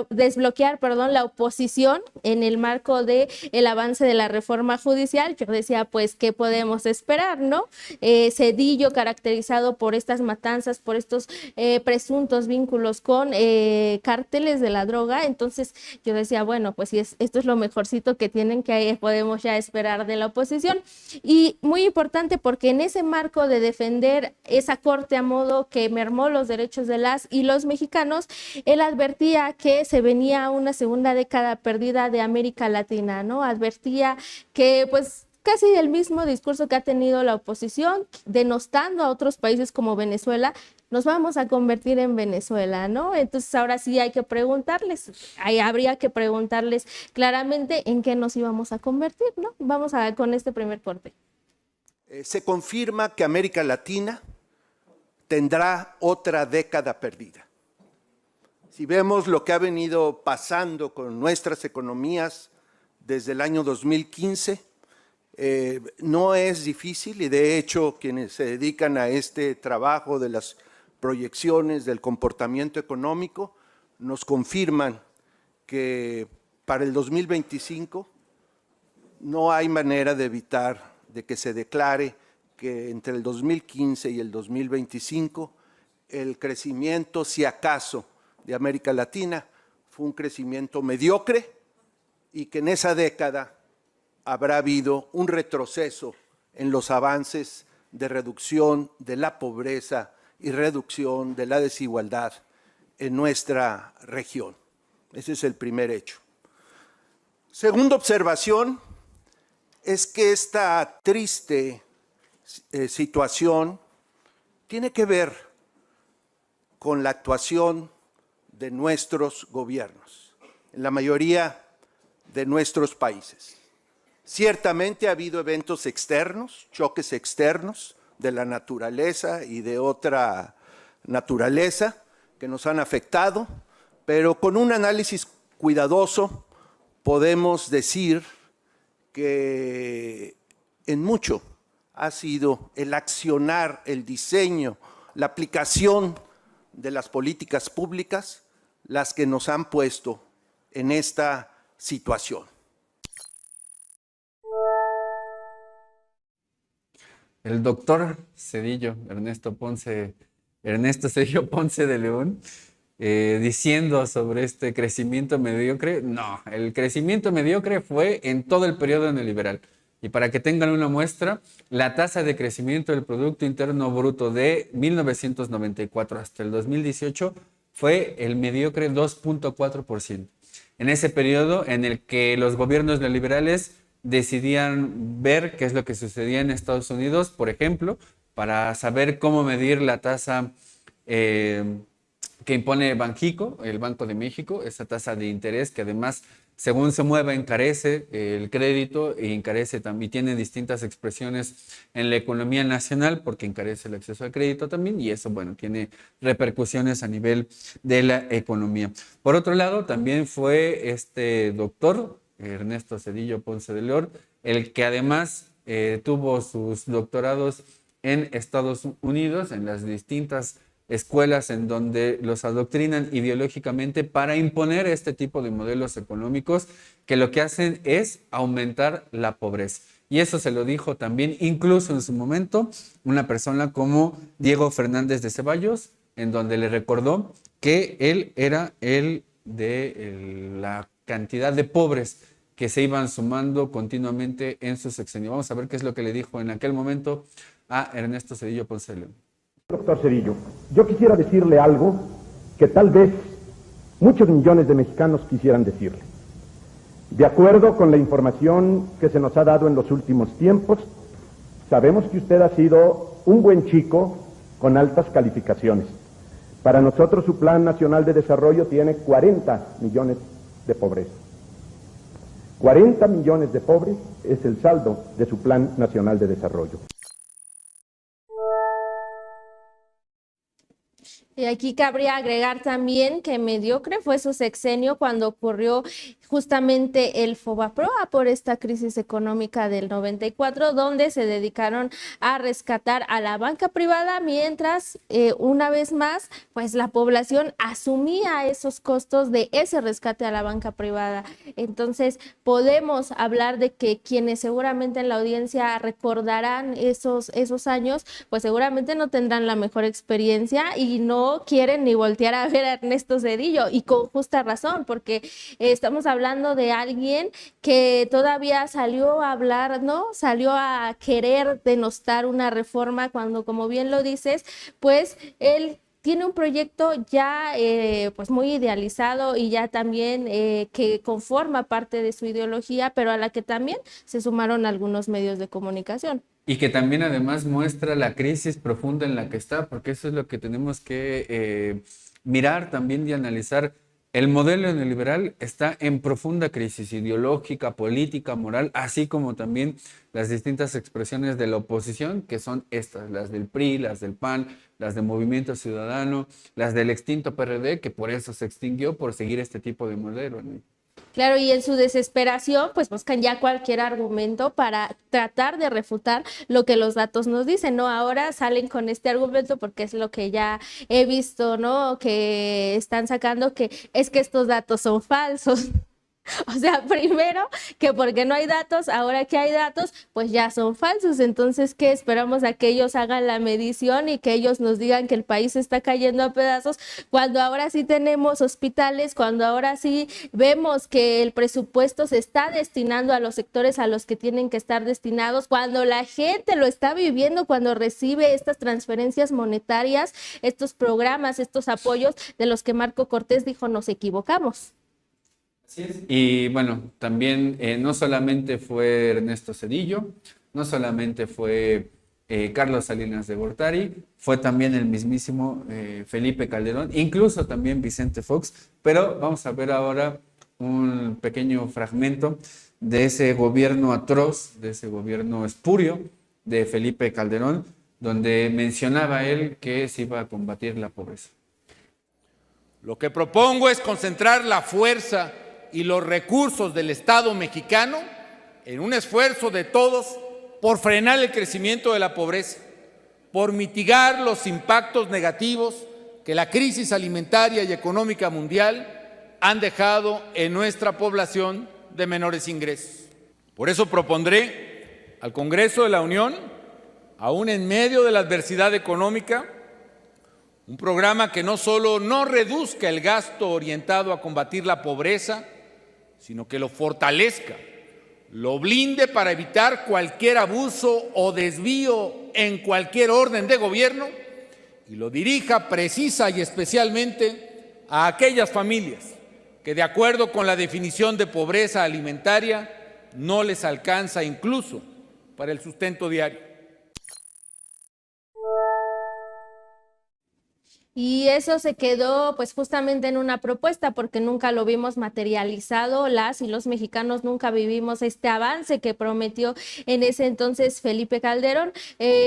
desbloquear, la oposición en el marco de el avance de la reforma judicial, yo decía, pues, ¿qué podemos esperar, no? Zedillo, caracterizado por estas matanzas, por estos presuntos vínculos con cárteles de la droga. Entonces yo decía, bueno, pues si esto es lo mejorcito que tienen, que podemos ya esperar de la oposición. Y muy importante, porque en ese marco de defender esa corte a modo que mermó los derechos de las y los mexicanos, él advertía que se venía una segunda década perdida de América Latina, ¿no? Advertía que, pues, casi el mismo discurso que ha tenido la oposición, denostando a otros países como Venezuela, nos vamos a convertir en Venezuela, ¿no? Entonces ahora sí hay que preguntarles, habría que preguntarles claramente en qué nos íbamos a convertir, ¿no? Vamos con este primer corte. Se confirma que América Latina tendrá otra década perdida. Si vemos lo que ha venido pasando con nuestras economías desde el año 2015, no es difícil, y de hecho quienes se dedican a este trabajo de las proyecciones del comportamiento económico nos confirman que para el 2025 no hay manera de evitar de que se declare que entre el 2015 y el 2025 el crecimiento, si acaso, de América Latina fue un crecimiento mediocre, y que en esa década habrá habido un retroceso en los avances de reducción de la pobreza y reducción de la desigualdad en nuestra región. Ese es el primer hecho. Segunda observación es que esta triste situación tiene que ver con la actuación de nuestros gobiernos en la mayoría de nuestros países. Ciertamente ha habido eventos externos, choques externos de la naturaleza y de otra naturaleza que nos han afectado, pero con un análisis cuidadoso podemos decir que en mucho ha sido el accionar, el diseño, la aplicación de las políticas públicas las que nos han puesto en esta situación. El doctor Zedillo, Ernesto Zedillo Ponce de León, diciendo sobre este crecimiento mediocre. No, el crecimiento mediocre fue en todo el periodo neoliberal. Y para que tengan una muestra, la tasa de crecimiento del Producto Interno Bruto de 1994 hasta el 2018 fue el mediocre 2.4%. En ese periodo en el que los gobiernos neoliberales decidían ver qué es lo que sucedía en Estados Unidos, por ejemplo, para saber cómo medir la tasa que impone Banxico, el Banco de México, esa tasa de interés que además, según se mueva, encarece el crédito y encarece también, tiene distintas expresiones en la economía nacional porque encarece el acceso al crédito también y eso, bueno, tiene repercusiones a nivel de la economía. Por otro lado, también fue este doctor, Ernesto Zedillo Ponce de León, el que además tuvo sus doctorados en Estados Unidos, en las distintas escuelas en donde los adoctrinan ideológicamente para imponer este tipo de modelos económicos que lo que hacen es aumentar la pobreza. Y eso se lo dijo también, incluso en su momento, una persona como Diego Fernández de Ceballos, en donde le recordó que él era el de la cantidad de pobres que se iban sumando continuamente en su sexenio. Vamos a ver qué es lo que le dijo en aquel momento a Ernesto Zedillo Ponce de León. Doctor Zedillo, yo quisiera decirle algo que tal vez muchos millones de mexicanos quisieran decirle. De acuerdo con la información que se nos ha dado en los últimos tiempos, sabemos que usted ha sido un buen chico con altas calificaciones. Para nosotros su Plan Nacional de Desarrollo tiene 40 millones de pobreza. 40 millones de pobres es el saldo de su Plan Nacional de Desarrollo. Y aquí cabría agregar también que mediocre fue su sexenio cuando ocurrió justamente el Fobaproa por esta crisis económica del 94, donde se dedicaron a rescatar a la banca privada, mientras una vez más, pues la población asumía esos costos de ese rescate a la banca privada. Entonces, podemos hablar de que quienes seguramente en la audiencia recordarán esos años, pues seguramente no tendrán la mejor experiencia y no quieren ni voltear a ver a Ernesto Zedillo, y con justa razón, porque estamos hablando de alguien que todavía salió a hablar, ¿no? Salió a querer denostar una reforma cuando, como bien lo dices, pues él tiene un proyecto ya pues muy idealizado y ya también que conforma parte de su ideología, pero a la que también se sumaron algunos medios de comunicación. Y que también además muestra la crisis profunda en la que está, porque eso es lo que tenemos que mirar también y analizar. El modelo neoliberal está en profunda crisis ideológica, política, moral, así como también las distintas expresiones de la oposición, que son estas, las del PRI, las del PAN, las del Movimiento Ciudadano, las del extinto PRD, que por eso se extinguió, por seguir este tipo de modelo, ¿no? Claro, y en su desesperación, pues buscan ya cualquier argumento para tratar de refutar lo que los datos nos dicen, ¿no? Ahora salen con este argumento porque es lo que ya he visto, ¿no? Que están sacando, que es que estos datos son falsos. O sea, primero que porque no hay datos, ahora que hay datos, pues ya son falsos. Entonces, ¿qué esperamos? A que ellos hagan la medición y que ellos nos digan que el país está cayendo a pedazos, cuando ahora sí tenemos hospitales, cuando ahora sí vemos que el presupuesto se está destinando a los sectores a los que tienen que estar destinados, cuando la gente lo está viviendo, cuando recibe estas transferencias monetarias, estos programas, estos apoyos de los que Marco Cortés dijo nos equivocamos. Así es. Y bueno, también no solamente fue Ernesto Zedillo, no solamente fue Carlos Salinas de Gortari, fue también el mismísimo Felipe Calderón, incluso también Vicente Fox, pero vamos a ver ahora un pequeño fragmento de ese gobierno atroz, de ese gobierno espurio de Felipe Calderón, donde mencionaba él que se iba a combatir la pobreza. Lo que propongo es concentrar la fuerza y los recursos del Estado mexicano en un esfuerzo de todos por frenar el crecimiento de la pobreza, por mitigar los impactos negativos que la crisis alimentaria y económica mundial han dejado en nuestra población de menores ingresos. Por eso propondré al Congreso de la Unión, aún en medio de la adversidad económica, un programa que no solo no reduzca el gasto orientado a combatir la pobreza, sino que lo fortalezca, lo blinde para evitar cualquier abuso o desvío en cualquier orden de gobierno y lo dirija precisa y especialmente a aquellas familias que, de acuerdo con la definición de pobreza alimentaria, no les alcanza incluso para el sustento diario. Y eso se quedó pues justamente en una propuesta porque nunca lo vimos materializado, las y los mexicanos nunca vivimos este avance que prometió en ese entonces Felipe Calderón.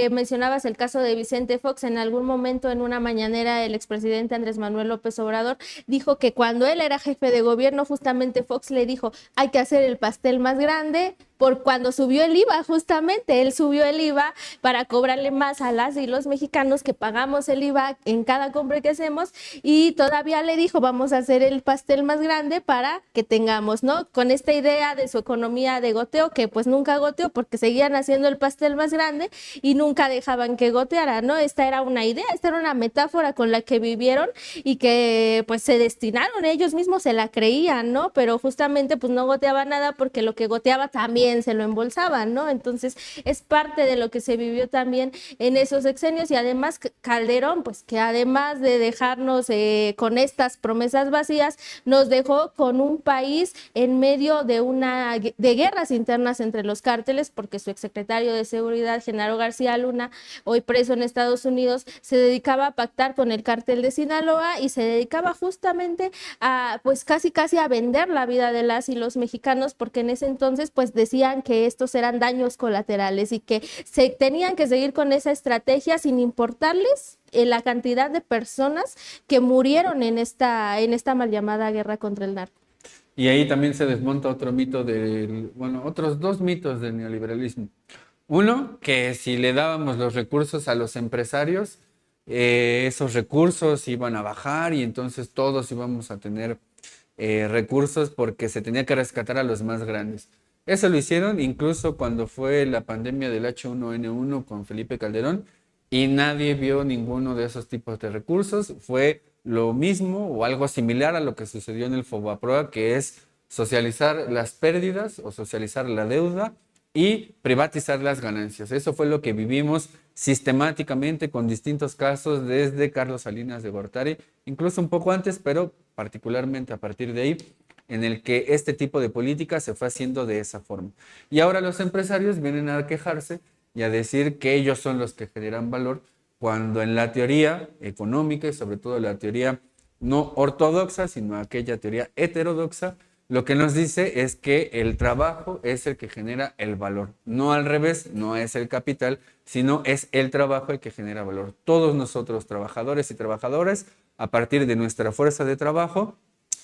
Mencionabas el caso de Vicente Fox. En algún momento en una mañanera el expresidente Andrés Manuel López Obrador dijo que cuando él era jefe de gobierno, justamente Fox le dijo, hay que hacer el pastel más grande, por cuando subió el IVA, justamente él subió el IVA para cobrarle más a las y los mexicanos que pagamos el IVA en cada compra que hacemos, y todavía le dijo, vamos a hacer el pastel más grande para que tengamos, ¿no? Con esta idea de su economía de goteo, que pues nunca goteó porque seguían haciendo el pastel más grande y nunca dejaban que goteara, ¿no? Esta era una idea, esta era una metáfora con la que vivieron y que pues se destinaron, ellos mismos se la creían, ¿no? Pero justamente pues no goteaba nada porque lo que goteaba también se lo embolsaban, ¿no? Entonces es parte de lo que se vivió también en esos sexenios. Y además Calderón, pues que además de dejarnos con estas promesas vacías, nos dejó con un país en medio de guerras internas entre los cárteles, porque su exsecretario de Seguridad, Genaro García Luna, hoy preso en Estados Unidos, se dedicaba a pactar con el cártel de Sinaloa y se dedicaba justamente a pues casi a vender la vida de las y los mexicanos, porque en ese entonces pues decían que estos eran daños colaterales y que se tenían que seguir con esa estrategia sin importarles la cantidad de personas que murieron en esta mal llamada guerra contra el narco. Y ahí también se desmonta otro mito otros dos mitos del neoliberalismo. Uno, que si le dábamos los recursos a los empresarios, esos recursos iban a bajar y entonces todos íbamos a tener recursos porque se tenía que rescatar a los más grandes. Eso lo hicieron incluso cuando fue la pandemia del H1N1 con Felipe Calderón y nadie vio ninguno de esos tipos de recursos. Fue lo mismo o algo similar a lo que sucedió en el Fobaproa, que es socializar las pérdidas o socializar la deuda y privatizar las ganancias. Eso fue lo que vivimos sistemáticamente con distintos casos desde Carlos Salinas de Gortari, incluso un poco antes, pero particularmente a partir de ahí, en el que este tipo de política se fue haciendo de esa forma. Y ahora los empresarios vienen a quejarse y a decir que ellos son los que generan valor, cuando en la teoría económica y sobre todo la teoría no ortodoxa, sino aquella teoría heterodoxa, lo que nos dice es que el trabajo es el que genera el valor. No al revés, no es el capital, sino es el trabajo el que genera valor. Todos nosotros, trabajadores y trabajadoras, a partir de nuestra fuerza de trabajo,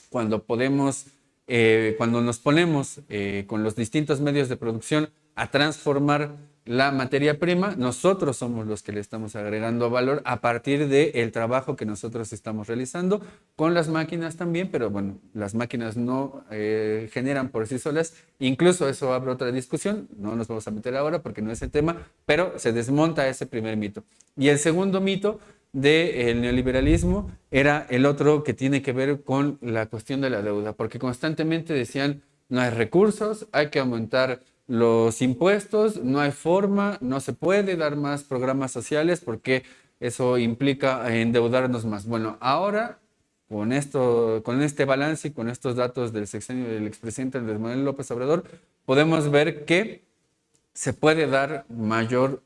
cuando nos ponemos con los distintos medios de producción a transformar la materia prima, nosotros somos los que le estamos agregando valor a partir del trabajo que nosotros estamos realizando, con las máquinas también, pero bueno, las máquinas no generan por sí solas, incluso eso abre otra discusión, no nos vamos a meter ahora porque no es el tema, pero se desmonta ese primer mito. Y el segundo mito del neoliberalismo era el otro, que tiene que ver con la cuestión de la deuda, porque constantemente decían, no hay recursos, hay que aumentar los impuestos, no hay forma, no se puede dar más programas sociales porque eso implica endeudarnos más. Bueno, ahora con este balance y con estos datos del sexenio del expresidente Andrés Manuel López Obrador, podemos ver que se puede dar mayor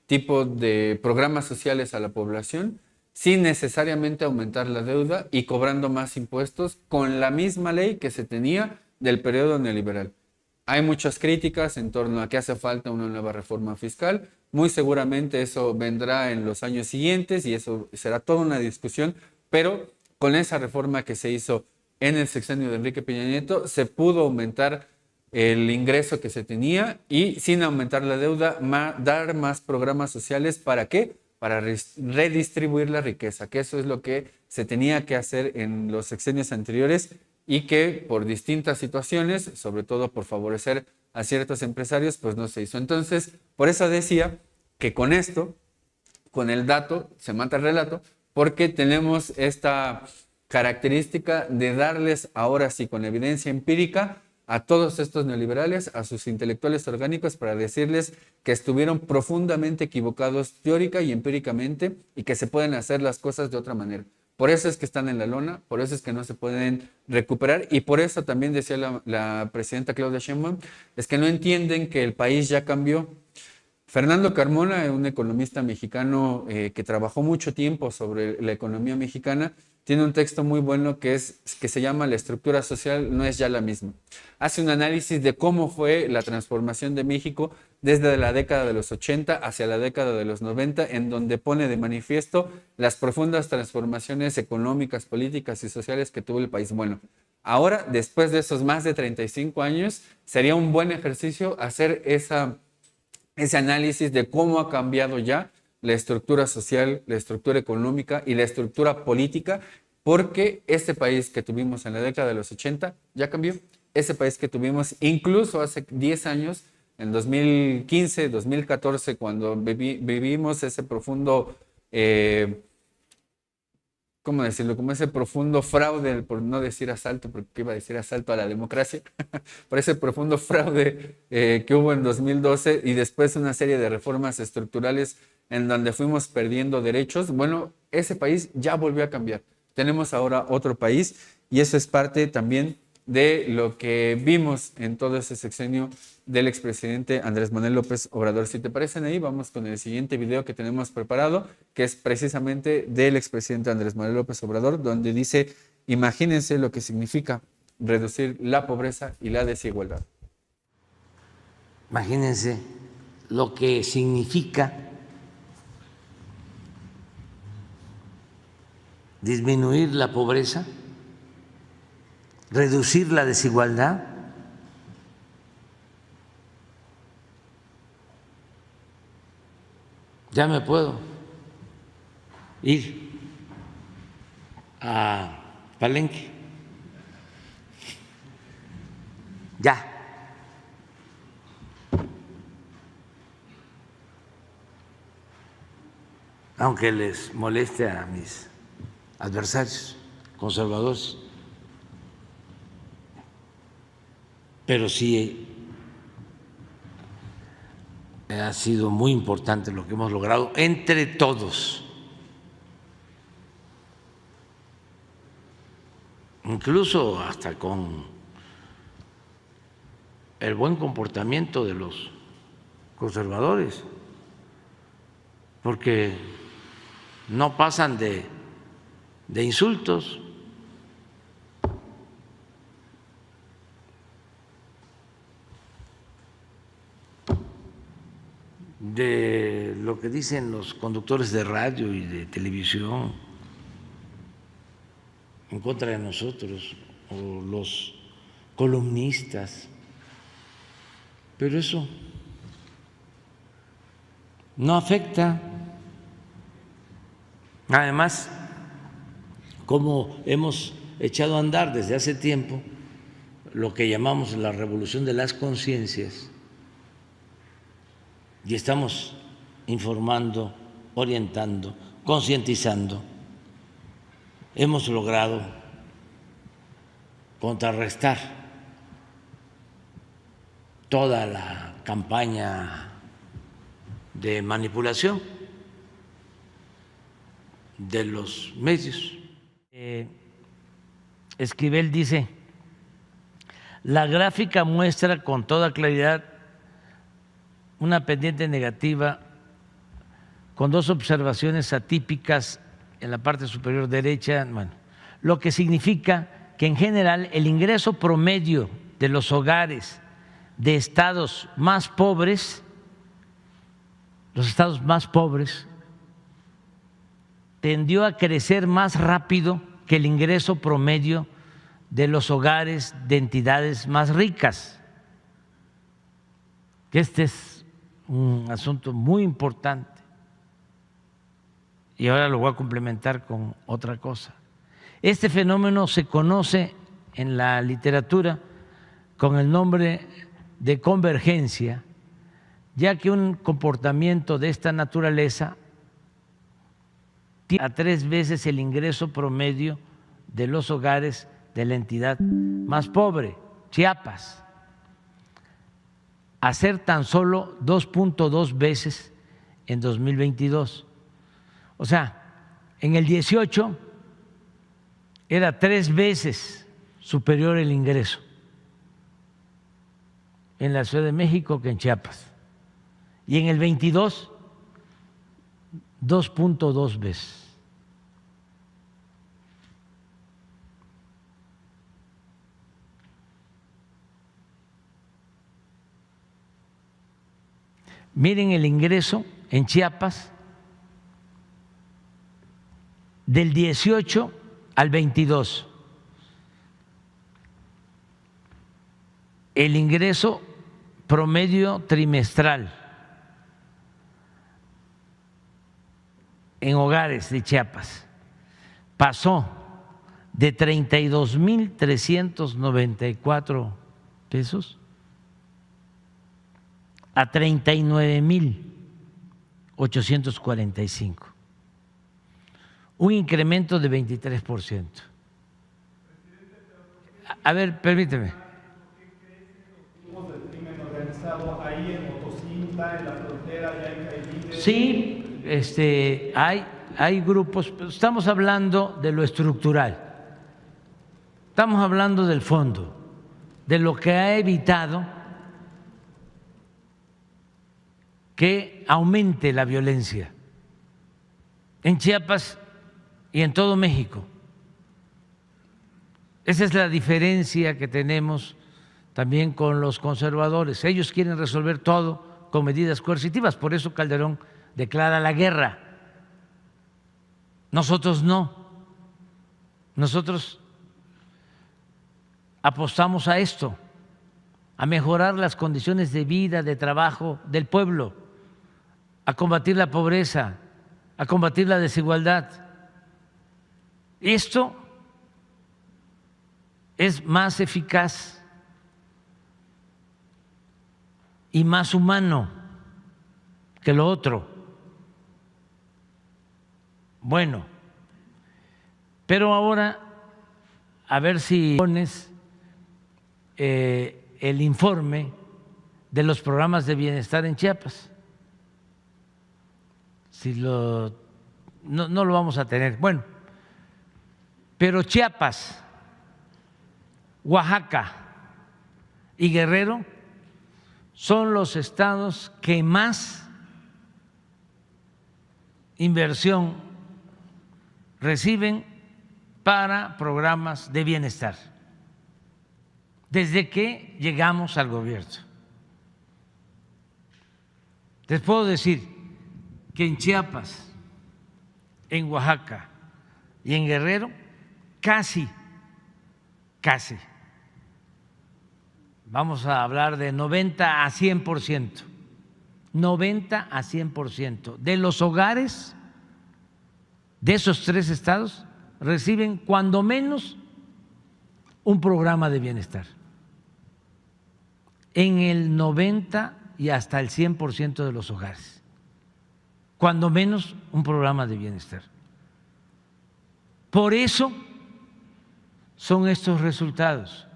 tipo de programas sociales a la población sin necesariamente aumentar la deuda y cobrando más impuestos con la misma ley que se tenía del periodo neoliberal. Hay muchas críticas en torno a que hace falta una nueva reforma fiscal. Muy seguramente eso vendrá en los años siguientes y eso será toda una discusión, pero con esa reforma que se hizo en el sexenio de Enrique Peña Nieto se pudo aumentar el ingreso que se tenía y sin aumentar la deuda, dar más programas sociales. ¿Para qué? Para redistribuir la riqueza, que eso es lo que se tenía que hacer en los sexenios anteriores y que por distintas situaciones, sobre todo por favorecer a ciertos empresarios, pues no se hizo. Entonces, por eso decía que con esto, con el dato, se mata el relato, porque tenemos esta característica de darles ahora sí con evidencia empírica a todos estos neoliberales, a sus intelectuales orgánicos, para decirles que estuvieron profundamente equivocados teórica y empíricamente y que se pueden hacer las cosas de otra manera. Por eso es que están en la lona, por eso es que no se pueden recuperar y por eso también decía la presidenta Claudia Sheinbaum, es que no entienden que el país ya cambió. Fernando Carmona, un economista mexicano que trabajó mucho tiempo sobre la economía mexicana, tiene un texto muy bueno que se llama La estructura social no es ya la misma. Hace un análisis de cómo fue la transformación de México desde la década de los 80 hacia la década de los 90, en donde pone de manifiesto las profundas transformaciones económicas, políticas y sociales que tuvo el país. Bueno, ahora, después de esos más de 35 años, sería un buen ejercicio hacer ese análisis de cómo ha cambiado ya la estructura social, la estructura económica y la estructura política, porque este país que tuvimos en la década de los 80 ya cambió. Ese país que tuvimos incluso hace 10 años, en 2015, 2014, cuando vivimos ese profundo, ¿cómo decirlo? Como ese profundo fraude, por no decir asalto, porque iba a decir asalto a la democracia, por ese profundo fraude que hubo en 2012 y después una serie de reformas estructurales en donde fuimos perdiendo derechos. Bueno, ese país ya volvió a cambiar. Tenemos ahora otro país y eso es parte también de lo que vimos en todo ese sexenio del expresidente Andrés Manuel López Obrador. Si te parecen ahí, vamos con el siguiente video que tenemos preparado, que es precisamente del expresidente Andrés Manuel López Obrador, donde dice, imagínense lo que significa reducir la pobreza y la desigualdad. Imagínense lo que significa disminuir la pobreza, reducir la desigualdad. Ya me puedo ir a Palenque. Ya. Aunque les moleste a mis adversarios conservadores, pero sí ha sido muy importante lo que hemos logrado entre todos, incluso hasta con el buen comportamiento de los conservadores, porque no pasan de insultos. De lo que dicen los conductores de radio y de televisión en contra de nosotros, o los columnistas, pero eso no afecta. Además, como hemos echado a andar desde hace tiempo lo que llamamos la revolución de las conciencias, y estamos informando, orientando, concientizando, hemos logrado contrarrestar toda la campaña de manipulación de los medios. Esquivel dice, la gráfica muestra con toda claridad una pendiente negativa con dos observaciones atípicas en la parte superior derecha, bueno, lo que significa que en general el ingreso promedio de los hogares de estados más pobres, los estados más pobres, tendió a crecer más rápido que el ingreso promedio de los hogares de entidades más ricas. Este es un asunto muy importante y ahora lo voy a complementar con otra cosa. Este fenómeno se conoce en la literatura con el nombre de convergencia, ya que un comportamiento de esta naturaleza tiene a 3 veces el ingreso promedio de los hogares de la entidad más pobre, Chiapas, a ser tan solo 2.2 veces en 2022. O sea, en el 18 era 3 veces superior el ingreso en la Ciudad de México que en Chiapas. y en el 22 2.2 veces. Miren el ingreso en Chiapas del 18 al 22. El ingreso promedio trimestral en hogares de Chiapas pasó de 32.394 pesos a 39.845, un incremento de 23%. A ver, permíteme. Ahí en Motocintla, en la frontera, ya en Cailín. Sí, hay grupos, pero estamos hablando de lo estructural, estamos hablando del fondo, de lo que ha evitado que aumente la violencia en Chiapas y en todo México. Esa es la diferencia que tenemos también con los conservadores. Ellos quieren resolver todo con medidas coercitivas, por eso Calderón declara la guerra. Nosotros no. Nosotros apostamos a esto, a mejorar las condiciones de vida, de trabajo del pueblo, a combatir la pobreza, a combatir la desigualdad. Esto es más eficaz y más humano que lo otro. Bueno, pero ahora a ver si pones el informe de los programas de bienestar en Chiapas. Si no lo vamos a tener. Bueno, pero Chiapas, Oaxaca y Guerrero son los estados que más inversión reciben para programas de bienestar desde que llegamos al gobierno. Les puedo decir que en Chiapas, en Oaxaca y en Guerrero casi, vamos a hablar de 90 a 100%, 90 a 100% de los hogares de esos tres estados reciben cuando menos un programa de bienestar. En el 90 y hasta el 100% de los hogares, cuando menos un programa de bienestar. Por eso son estos resultados.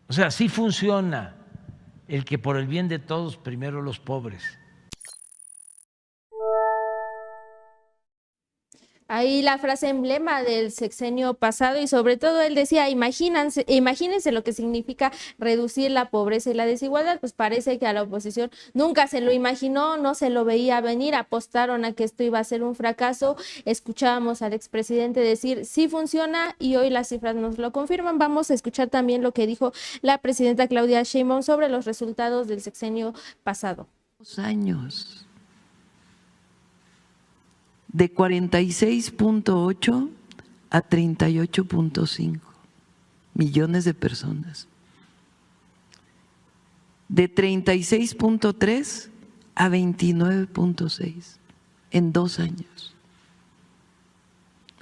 O sea, sí funciona el que por el bien de todos, primero los pobres. Ahí la frase emblema del sexenio pasado, y sobre todo él decía, imagínense lo que significa reducir la pobreza y la desigualdad. Pues parece que a la oposición nunca se lo imaginó, no se lo veía venir, apostaron a que esto iba a ser un fracaso. Escuchábamos al expresidente decir sí funciona y hoy las cifras nos lo confirman. Vamos a escuchar también lo que dijo la presidenta Claudia Sheinbaum sobre los resultados del sexenio pasado. 2 años. De 46.8 a 38.5 millones de personas. De 36.3 a 29.6 en 2 años.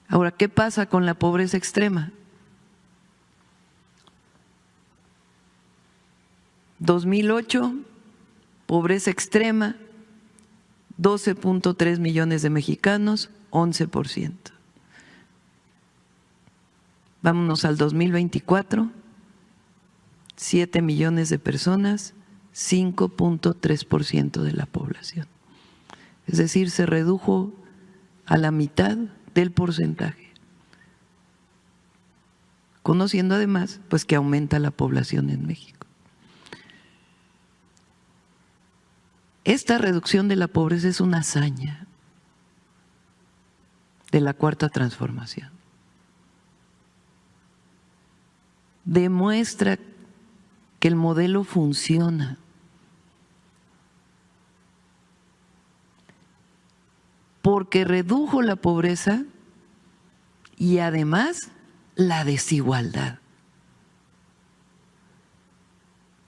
Ahora, ¿qué pasa con la pobreza extrema? 2008, pobreza extrema, 12.3 millones de mexicanos, 11%. Vámonos al 2024, 7 millones de personas, 5.3% de la población. Es decir, se redujo a la mitad del porcentaje, conociendo además pues que aumenta la población en México. esta reducción de la pobreza es una hazaña de la Cuarta Transformación. Demuestra que el modelo funciona. Porque redujo la pobreza y además la desigualdad.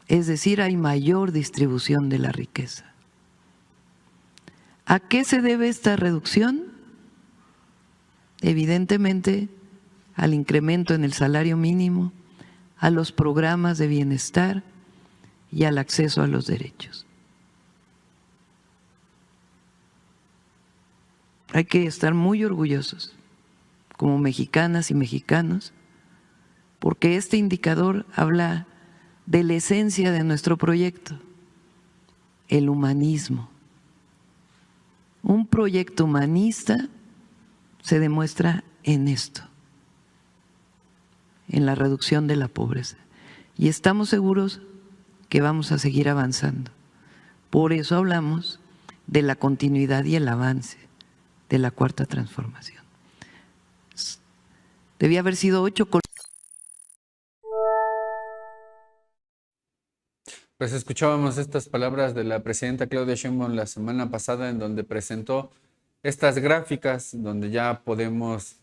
Es decir, hay mayor distribución de la riqueza. ¿A qué se debe esta reducción? Evidentemente, al incremento en el salario mínimo, a los programas de bienestar y al acceso a los derechos. Hay que estar muy orgullosos como mexicanas y mexicanos, porque este indicador habla de la esencia de nuestro proyecto, el humanismo. Un proyecto humanista se demuestra en esto, en la reducción de la pobreza. Y estamos seguros que vamos a seguir avanzando. Por eso hablamos de la continuidad y el avance de la Cuarta Transformación. Debía haber sido 8. Pues escuchábamos estas palabras de la presidenta Claudia Sheinbaum la semana pasada, en donde presentó estas gráficas donde ya podemos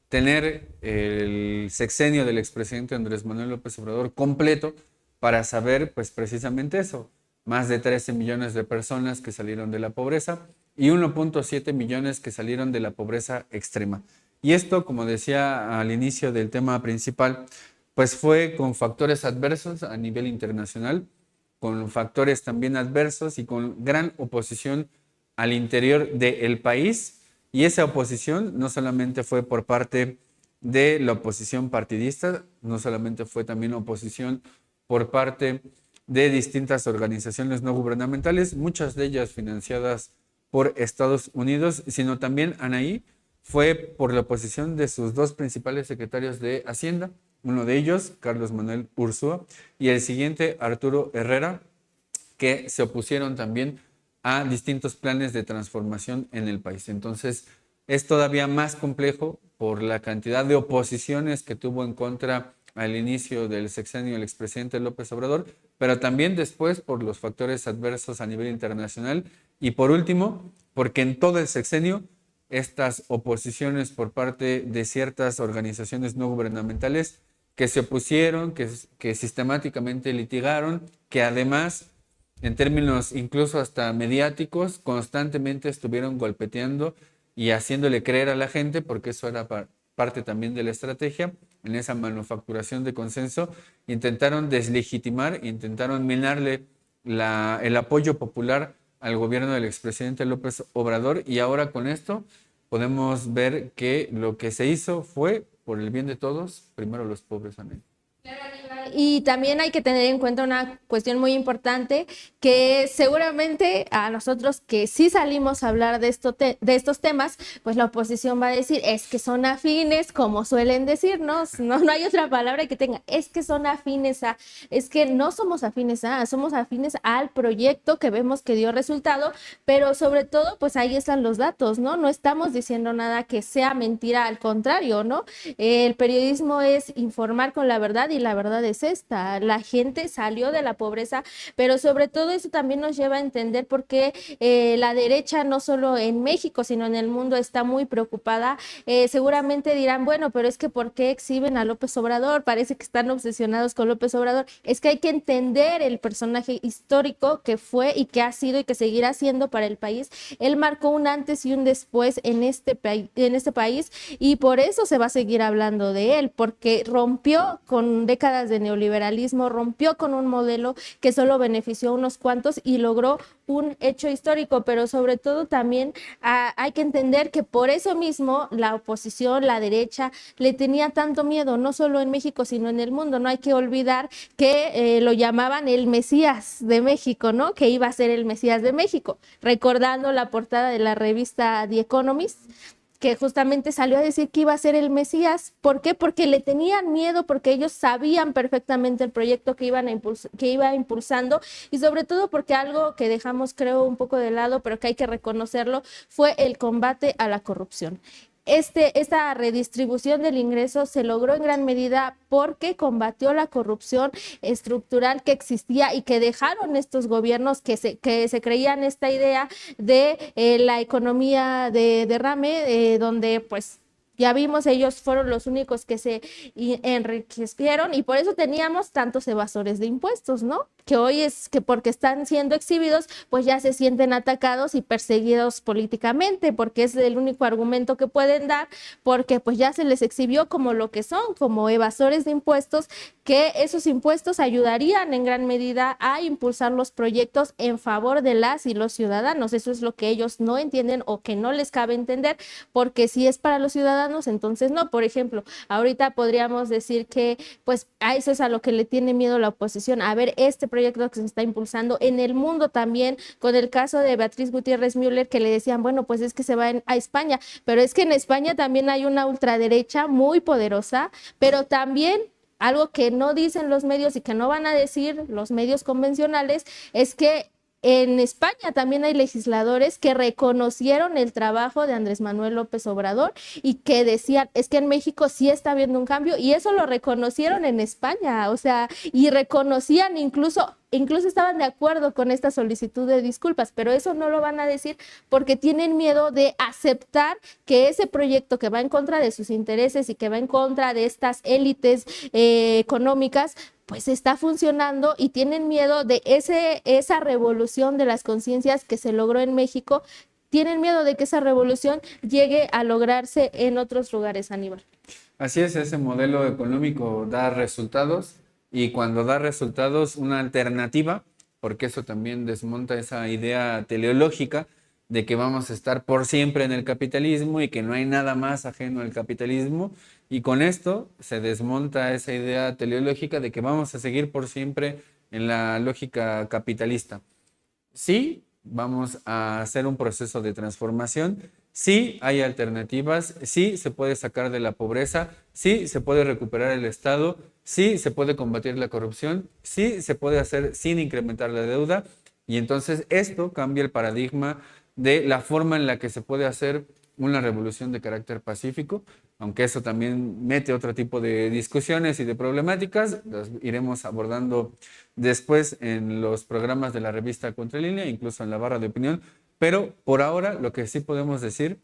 tener el sexenio del expresidente Andrés Manuel López Obrador completo para saber pues precisamente eso, más de 13 millones de personas que salieron de la pobreza y 1.7 millones que salieron de la pobreza extrema. Y esto, como decía al inicio del tema principal, pues fue con factores adversos a nivel internacional, con factores también adversos y con gran oposición al interior del país. Y esa oposición no solamente fue por parte de la oposición partidista, no solamente fue también oposición por parte de distintas organizaciones no gubernamentales, muchas de ellas financiadas por Estados Unidos, sino también, Anaí, fue por la oposición de sus dos principales secretarios de Hacienda, uno de ellos, Carlos Manuel Ursúa, y el siguiente, Arturo Herrera, que se opusieron también a distintos planes de transformación en el país. Entonces, es todavía más complejo por la cantidad de oposiciones que tuvo en contra al inicio del sexenio el expresidente López Obrador, pero también después por los factores adversos a nivel internacional y por último, porque en todo el sexenio estas oposiciones por parte de ciertas organizaciones no gubernamentales que se opusieron, que sistemáticamente litigaron, que además, en términos incluso hasta mediáticos, constantemente estuvieron golpeteando y haciéndole creer a la gente, porque eso era parte también de la estrategia, en esa manufacturación de consenso, intentaron deslegitimar, intentaron minarle el apoyo popular al gobierno del expresidente López Obrador, y ahora con esto podemos ver que lo que se hizo fue por el bien de todos, primero los pobres, amén. Y también hay que tener en cuenta una cuestión muy importante, que seguramente a nosotros que sí salimos a hablar de estos temas, pues la oposición va a decir, es que son afines, como suelen decirnos, no hay otra palabra que tenga, es que son afines a, es que no somos afines a, somos afines al proyecto que vemos que dio resultado, pero sobre todo, pues ahí están los datos, ¿no? No estamos diciendo nada que sea mentira, al contrario, ¿no? El periodismo es informar con la verdad y la verdad es esta, la gente salió de la pobreza, pero sobre todo eso también nos lleva a entender por qué la derecha, no solo en México, sino en el mundo, está muy preocupada. Seguramente dirán, bueno, pero es que ¿por qué exhiben a López Obrador? Parece que están obsesionados con López Obrador. Es que hay que entender el personaje histórico que fue y que ha sido y que seguirá siendo para el país. Él marcó un antes y un después en este país, y por eso se va a seguir hablando de él, porque rompió con décadas de neoliberalismo, rompió con un modelo que solo benefició a unos cuantos y logró un hecho histórico, pero sobre todo también hay que entender que por eso mismo la oposición, la derecha, le tenía tanto miedo, no solo en México, sino en el mundo. No hay que olvidar que lo llamaban el Mesías de México, ¿no? Que iba a ser el Mesías de México, recordando la portada de la revista The Economist, que justamente salió a decir que iba a ser el Mesías. ¿Por qué? Porque le tenían miedo, porque ellos sabían perfectamente el proyecto que iba impulsando, y sobre todo porque algo que dejamos, creo, un poco de lado, pero que hay que reconocerlo, fue el combate a la corrupción. Esta redistribución del ingreso se logró en gran medida porque combatió la corrupción estructural que existía y que dejaron estos gobiernos que se creían esta idea de la economía de derrame, donde pues ya vimos, ellos fueron los únicos que se enriquecieron, y por eso teníamos tantos evasores de impuestos, ¿no? Que hoy es que porque están siendo exhibidos, pues ya se sienten atacados y perseguidos políticamente, porque es el único argumento que pueden dar, porque pues ya se les exhibió como lo que son, como evasores de impuestos, que esos impuestos ayudarían en gran medida a impulsar los proyectos en favor de las y los ciudadanos. Eso es lo que ellos no entienden o que no les cabe entender, porque si es para los ciudadanos, entonces no. Por ejemplo, ahorita podríamos decir que pues a eso es a lo que le tiene miedo la oposición, a ver este proyecto que se está impulsando en el mundo también, con el caso de Beatriz Gutiérrez Müller, que le decían, bueno, pues es que se va a España, pero es que en España también hay una ultraderecha muy poderosa, pero también algo que no dicen los medios y que no van a decir los medios convencionales es que en España también hay legisladores que reconocieron el trabajo de Andrés Manuel López Obrador y que decían, es que en México sí está habiendo un cambio, y eso lo reconocieron en España, o sea, y reconocían incluso estaban de acuerdo con esta solicitud de disculpas, pero eso no lo van a decir porque tienen miedo de aceptar que ese proyecto que va en contra de sus intereses y que va en contra de estas élites económicas, pues está funcionando, y tienen miedo de esa revolución de las conciencias que se logró en México. Tienen miedo de que esa revolución llegue a lograrse en otros lugares, Aníbal. Así es, ese modelo económico da resultados, y cuando da resultados, una alternativa, porque eso también desmonta esa idea teleológica de que vamos a estar por siempre en el capitalismo y que no hay nada más ajeno al capitalismo, y con esto se desmonta esa idea teleológica de que vamos a seguir por siempre en la lógica capitalista. Sí, vamos a hacer un proceso de transformación, sí hay alternativas, sí se puede sacar de la pobreza, sí se puede recuperar el Estado, sí se puede combatir la corrupción, sí se puede hacer sin incrementar la deuda, y entonces esto cambia el paradigma de la forma en la que se puede hacer una revolución de carácter pacífico, aunque eso también mete otro tipo de discusiones y de problemáticas, las iremos abordando después en los programas de la revista Contralínea, incluso en la barra de opinión, pero por ahora lo que sí podemos decir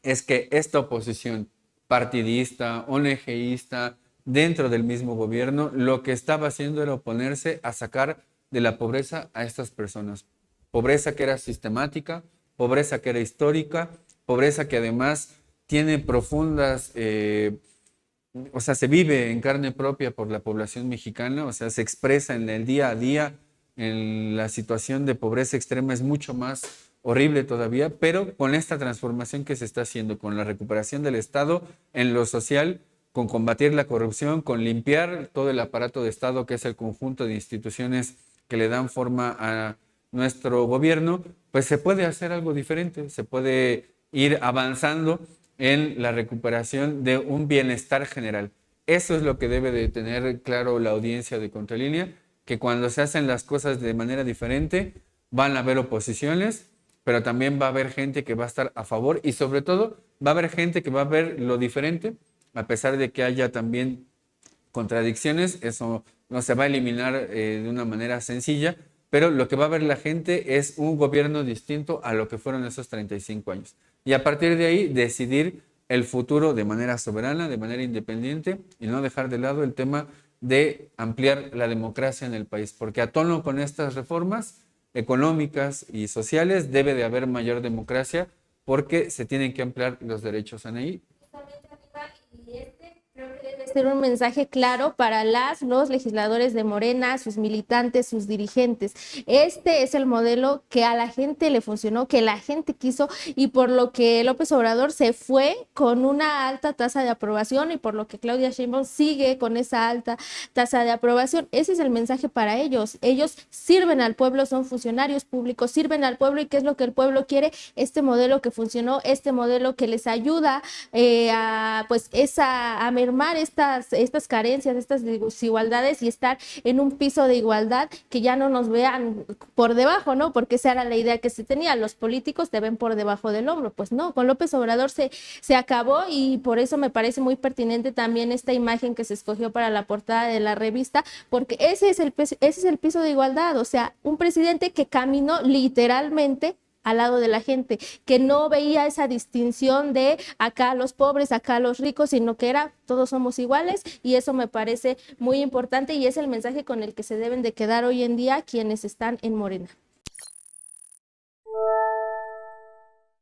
es que esta oposición partidista, ONGista, dentro del mismo gobierno, lo que estaba haciendo era oponerse a sacar de la pobreza a estas personas. Pobreza que era sistemática, pobreza que era histórica, pobreza que además tiene profundas, o sea, se vive en carne propia por la población mexicana, o sea, se expresa en el día a día, en la situación de pobreza extrema es mucho más horrible todavía, pero con esta transformación que se está haciendo, con la recuperación del Estado en lo social, con combatir la corrupción, con limpiar todo el aparato de Estado, que es el conjunto de instituciones que le dan forma a nuestro gobierno, pues se puede hacer algo diferente, se puede ir avanzando en la recuperación de un bienestar general. Eso es lo que debe de tener claro la audiencia de Contralínea, que cuando se hacen las cosas de manera diferente, van a haber oposiciones, pero también va a haber gente que va a estar a favor, y sobre todo va a haber gente que va a ver lo diferente, a pesar de que haya también contradicciones. Eso no se va a eliminar de una manera sencilla, pero lo que va a ver la gente es un gobierno distinto a lo que fueron esos 35 años. Y a partir de ahí decidir el futuro de manera soberana, de manera independiente, y no dejar de lado el tema de ampliar la democracia en el país, porque a tono con estas reformas económicas y sociales debe de haber mayor democracia, porque se tienen que ampliar los derechos, Anaí. Y creo que debe ser un mensaje claro para los legisladores de Morena, sus militantes, sus dirigentes. Este es el modelo que a la gente le funcionó, que la gente quiso y por lo que López Obrador se fue con una alta tasa de aprobación y por lo que Claudia Sheinbaum sigue con esa alta tasa de aprobación. Ese es el mensaje para ellos. Ellos sirven al pueblo, son funcionarios públicos, sirven al pueblo y ¿qué es lo que el pueblo quiere? Este modelo que funcionó, este modelo que les ayuda a mermar estas carencias, estas desigualdades y estar en un piso de igualdad, que ya no nos vean por debajo, ¿no? Porque esa era la idea que se tenía, los políticos te ven por debajo del hombro. Pues no, con López Obrador se acabó y por eso me parece muy pertinente también esta imagen que se escogió para la portada de la revista, porque ese es el piso de igualdad, o sea, un presidente que caminó literalmente al lado de la gente, que no veía esa distinción de acá los pobres, acá los ricos, sino que era todos somos iguales, y eso me parece muy importante y es el mensaje con el que se deben de quedar hoy en día quienes están en Morena.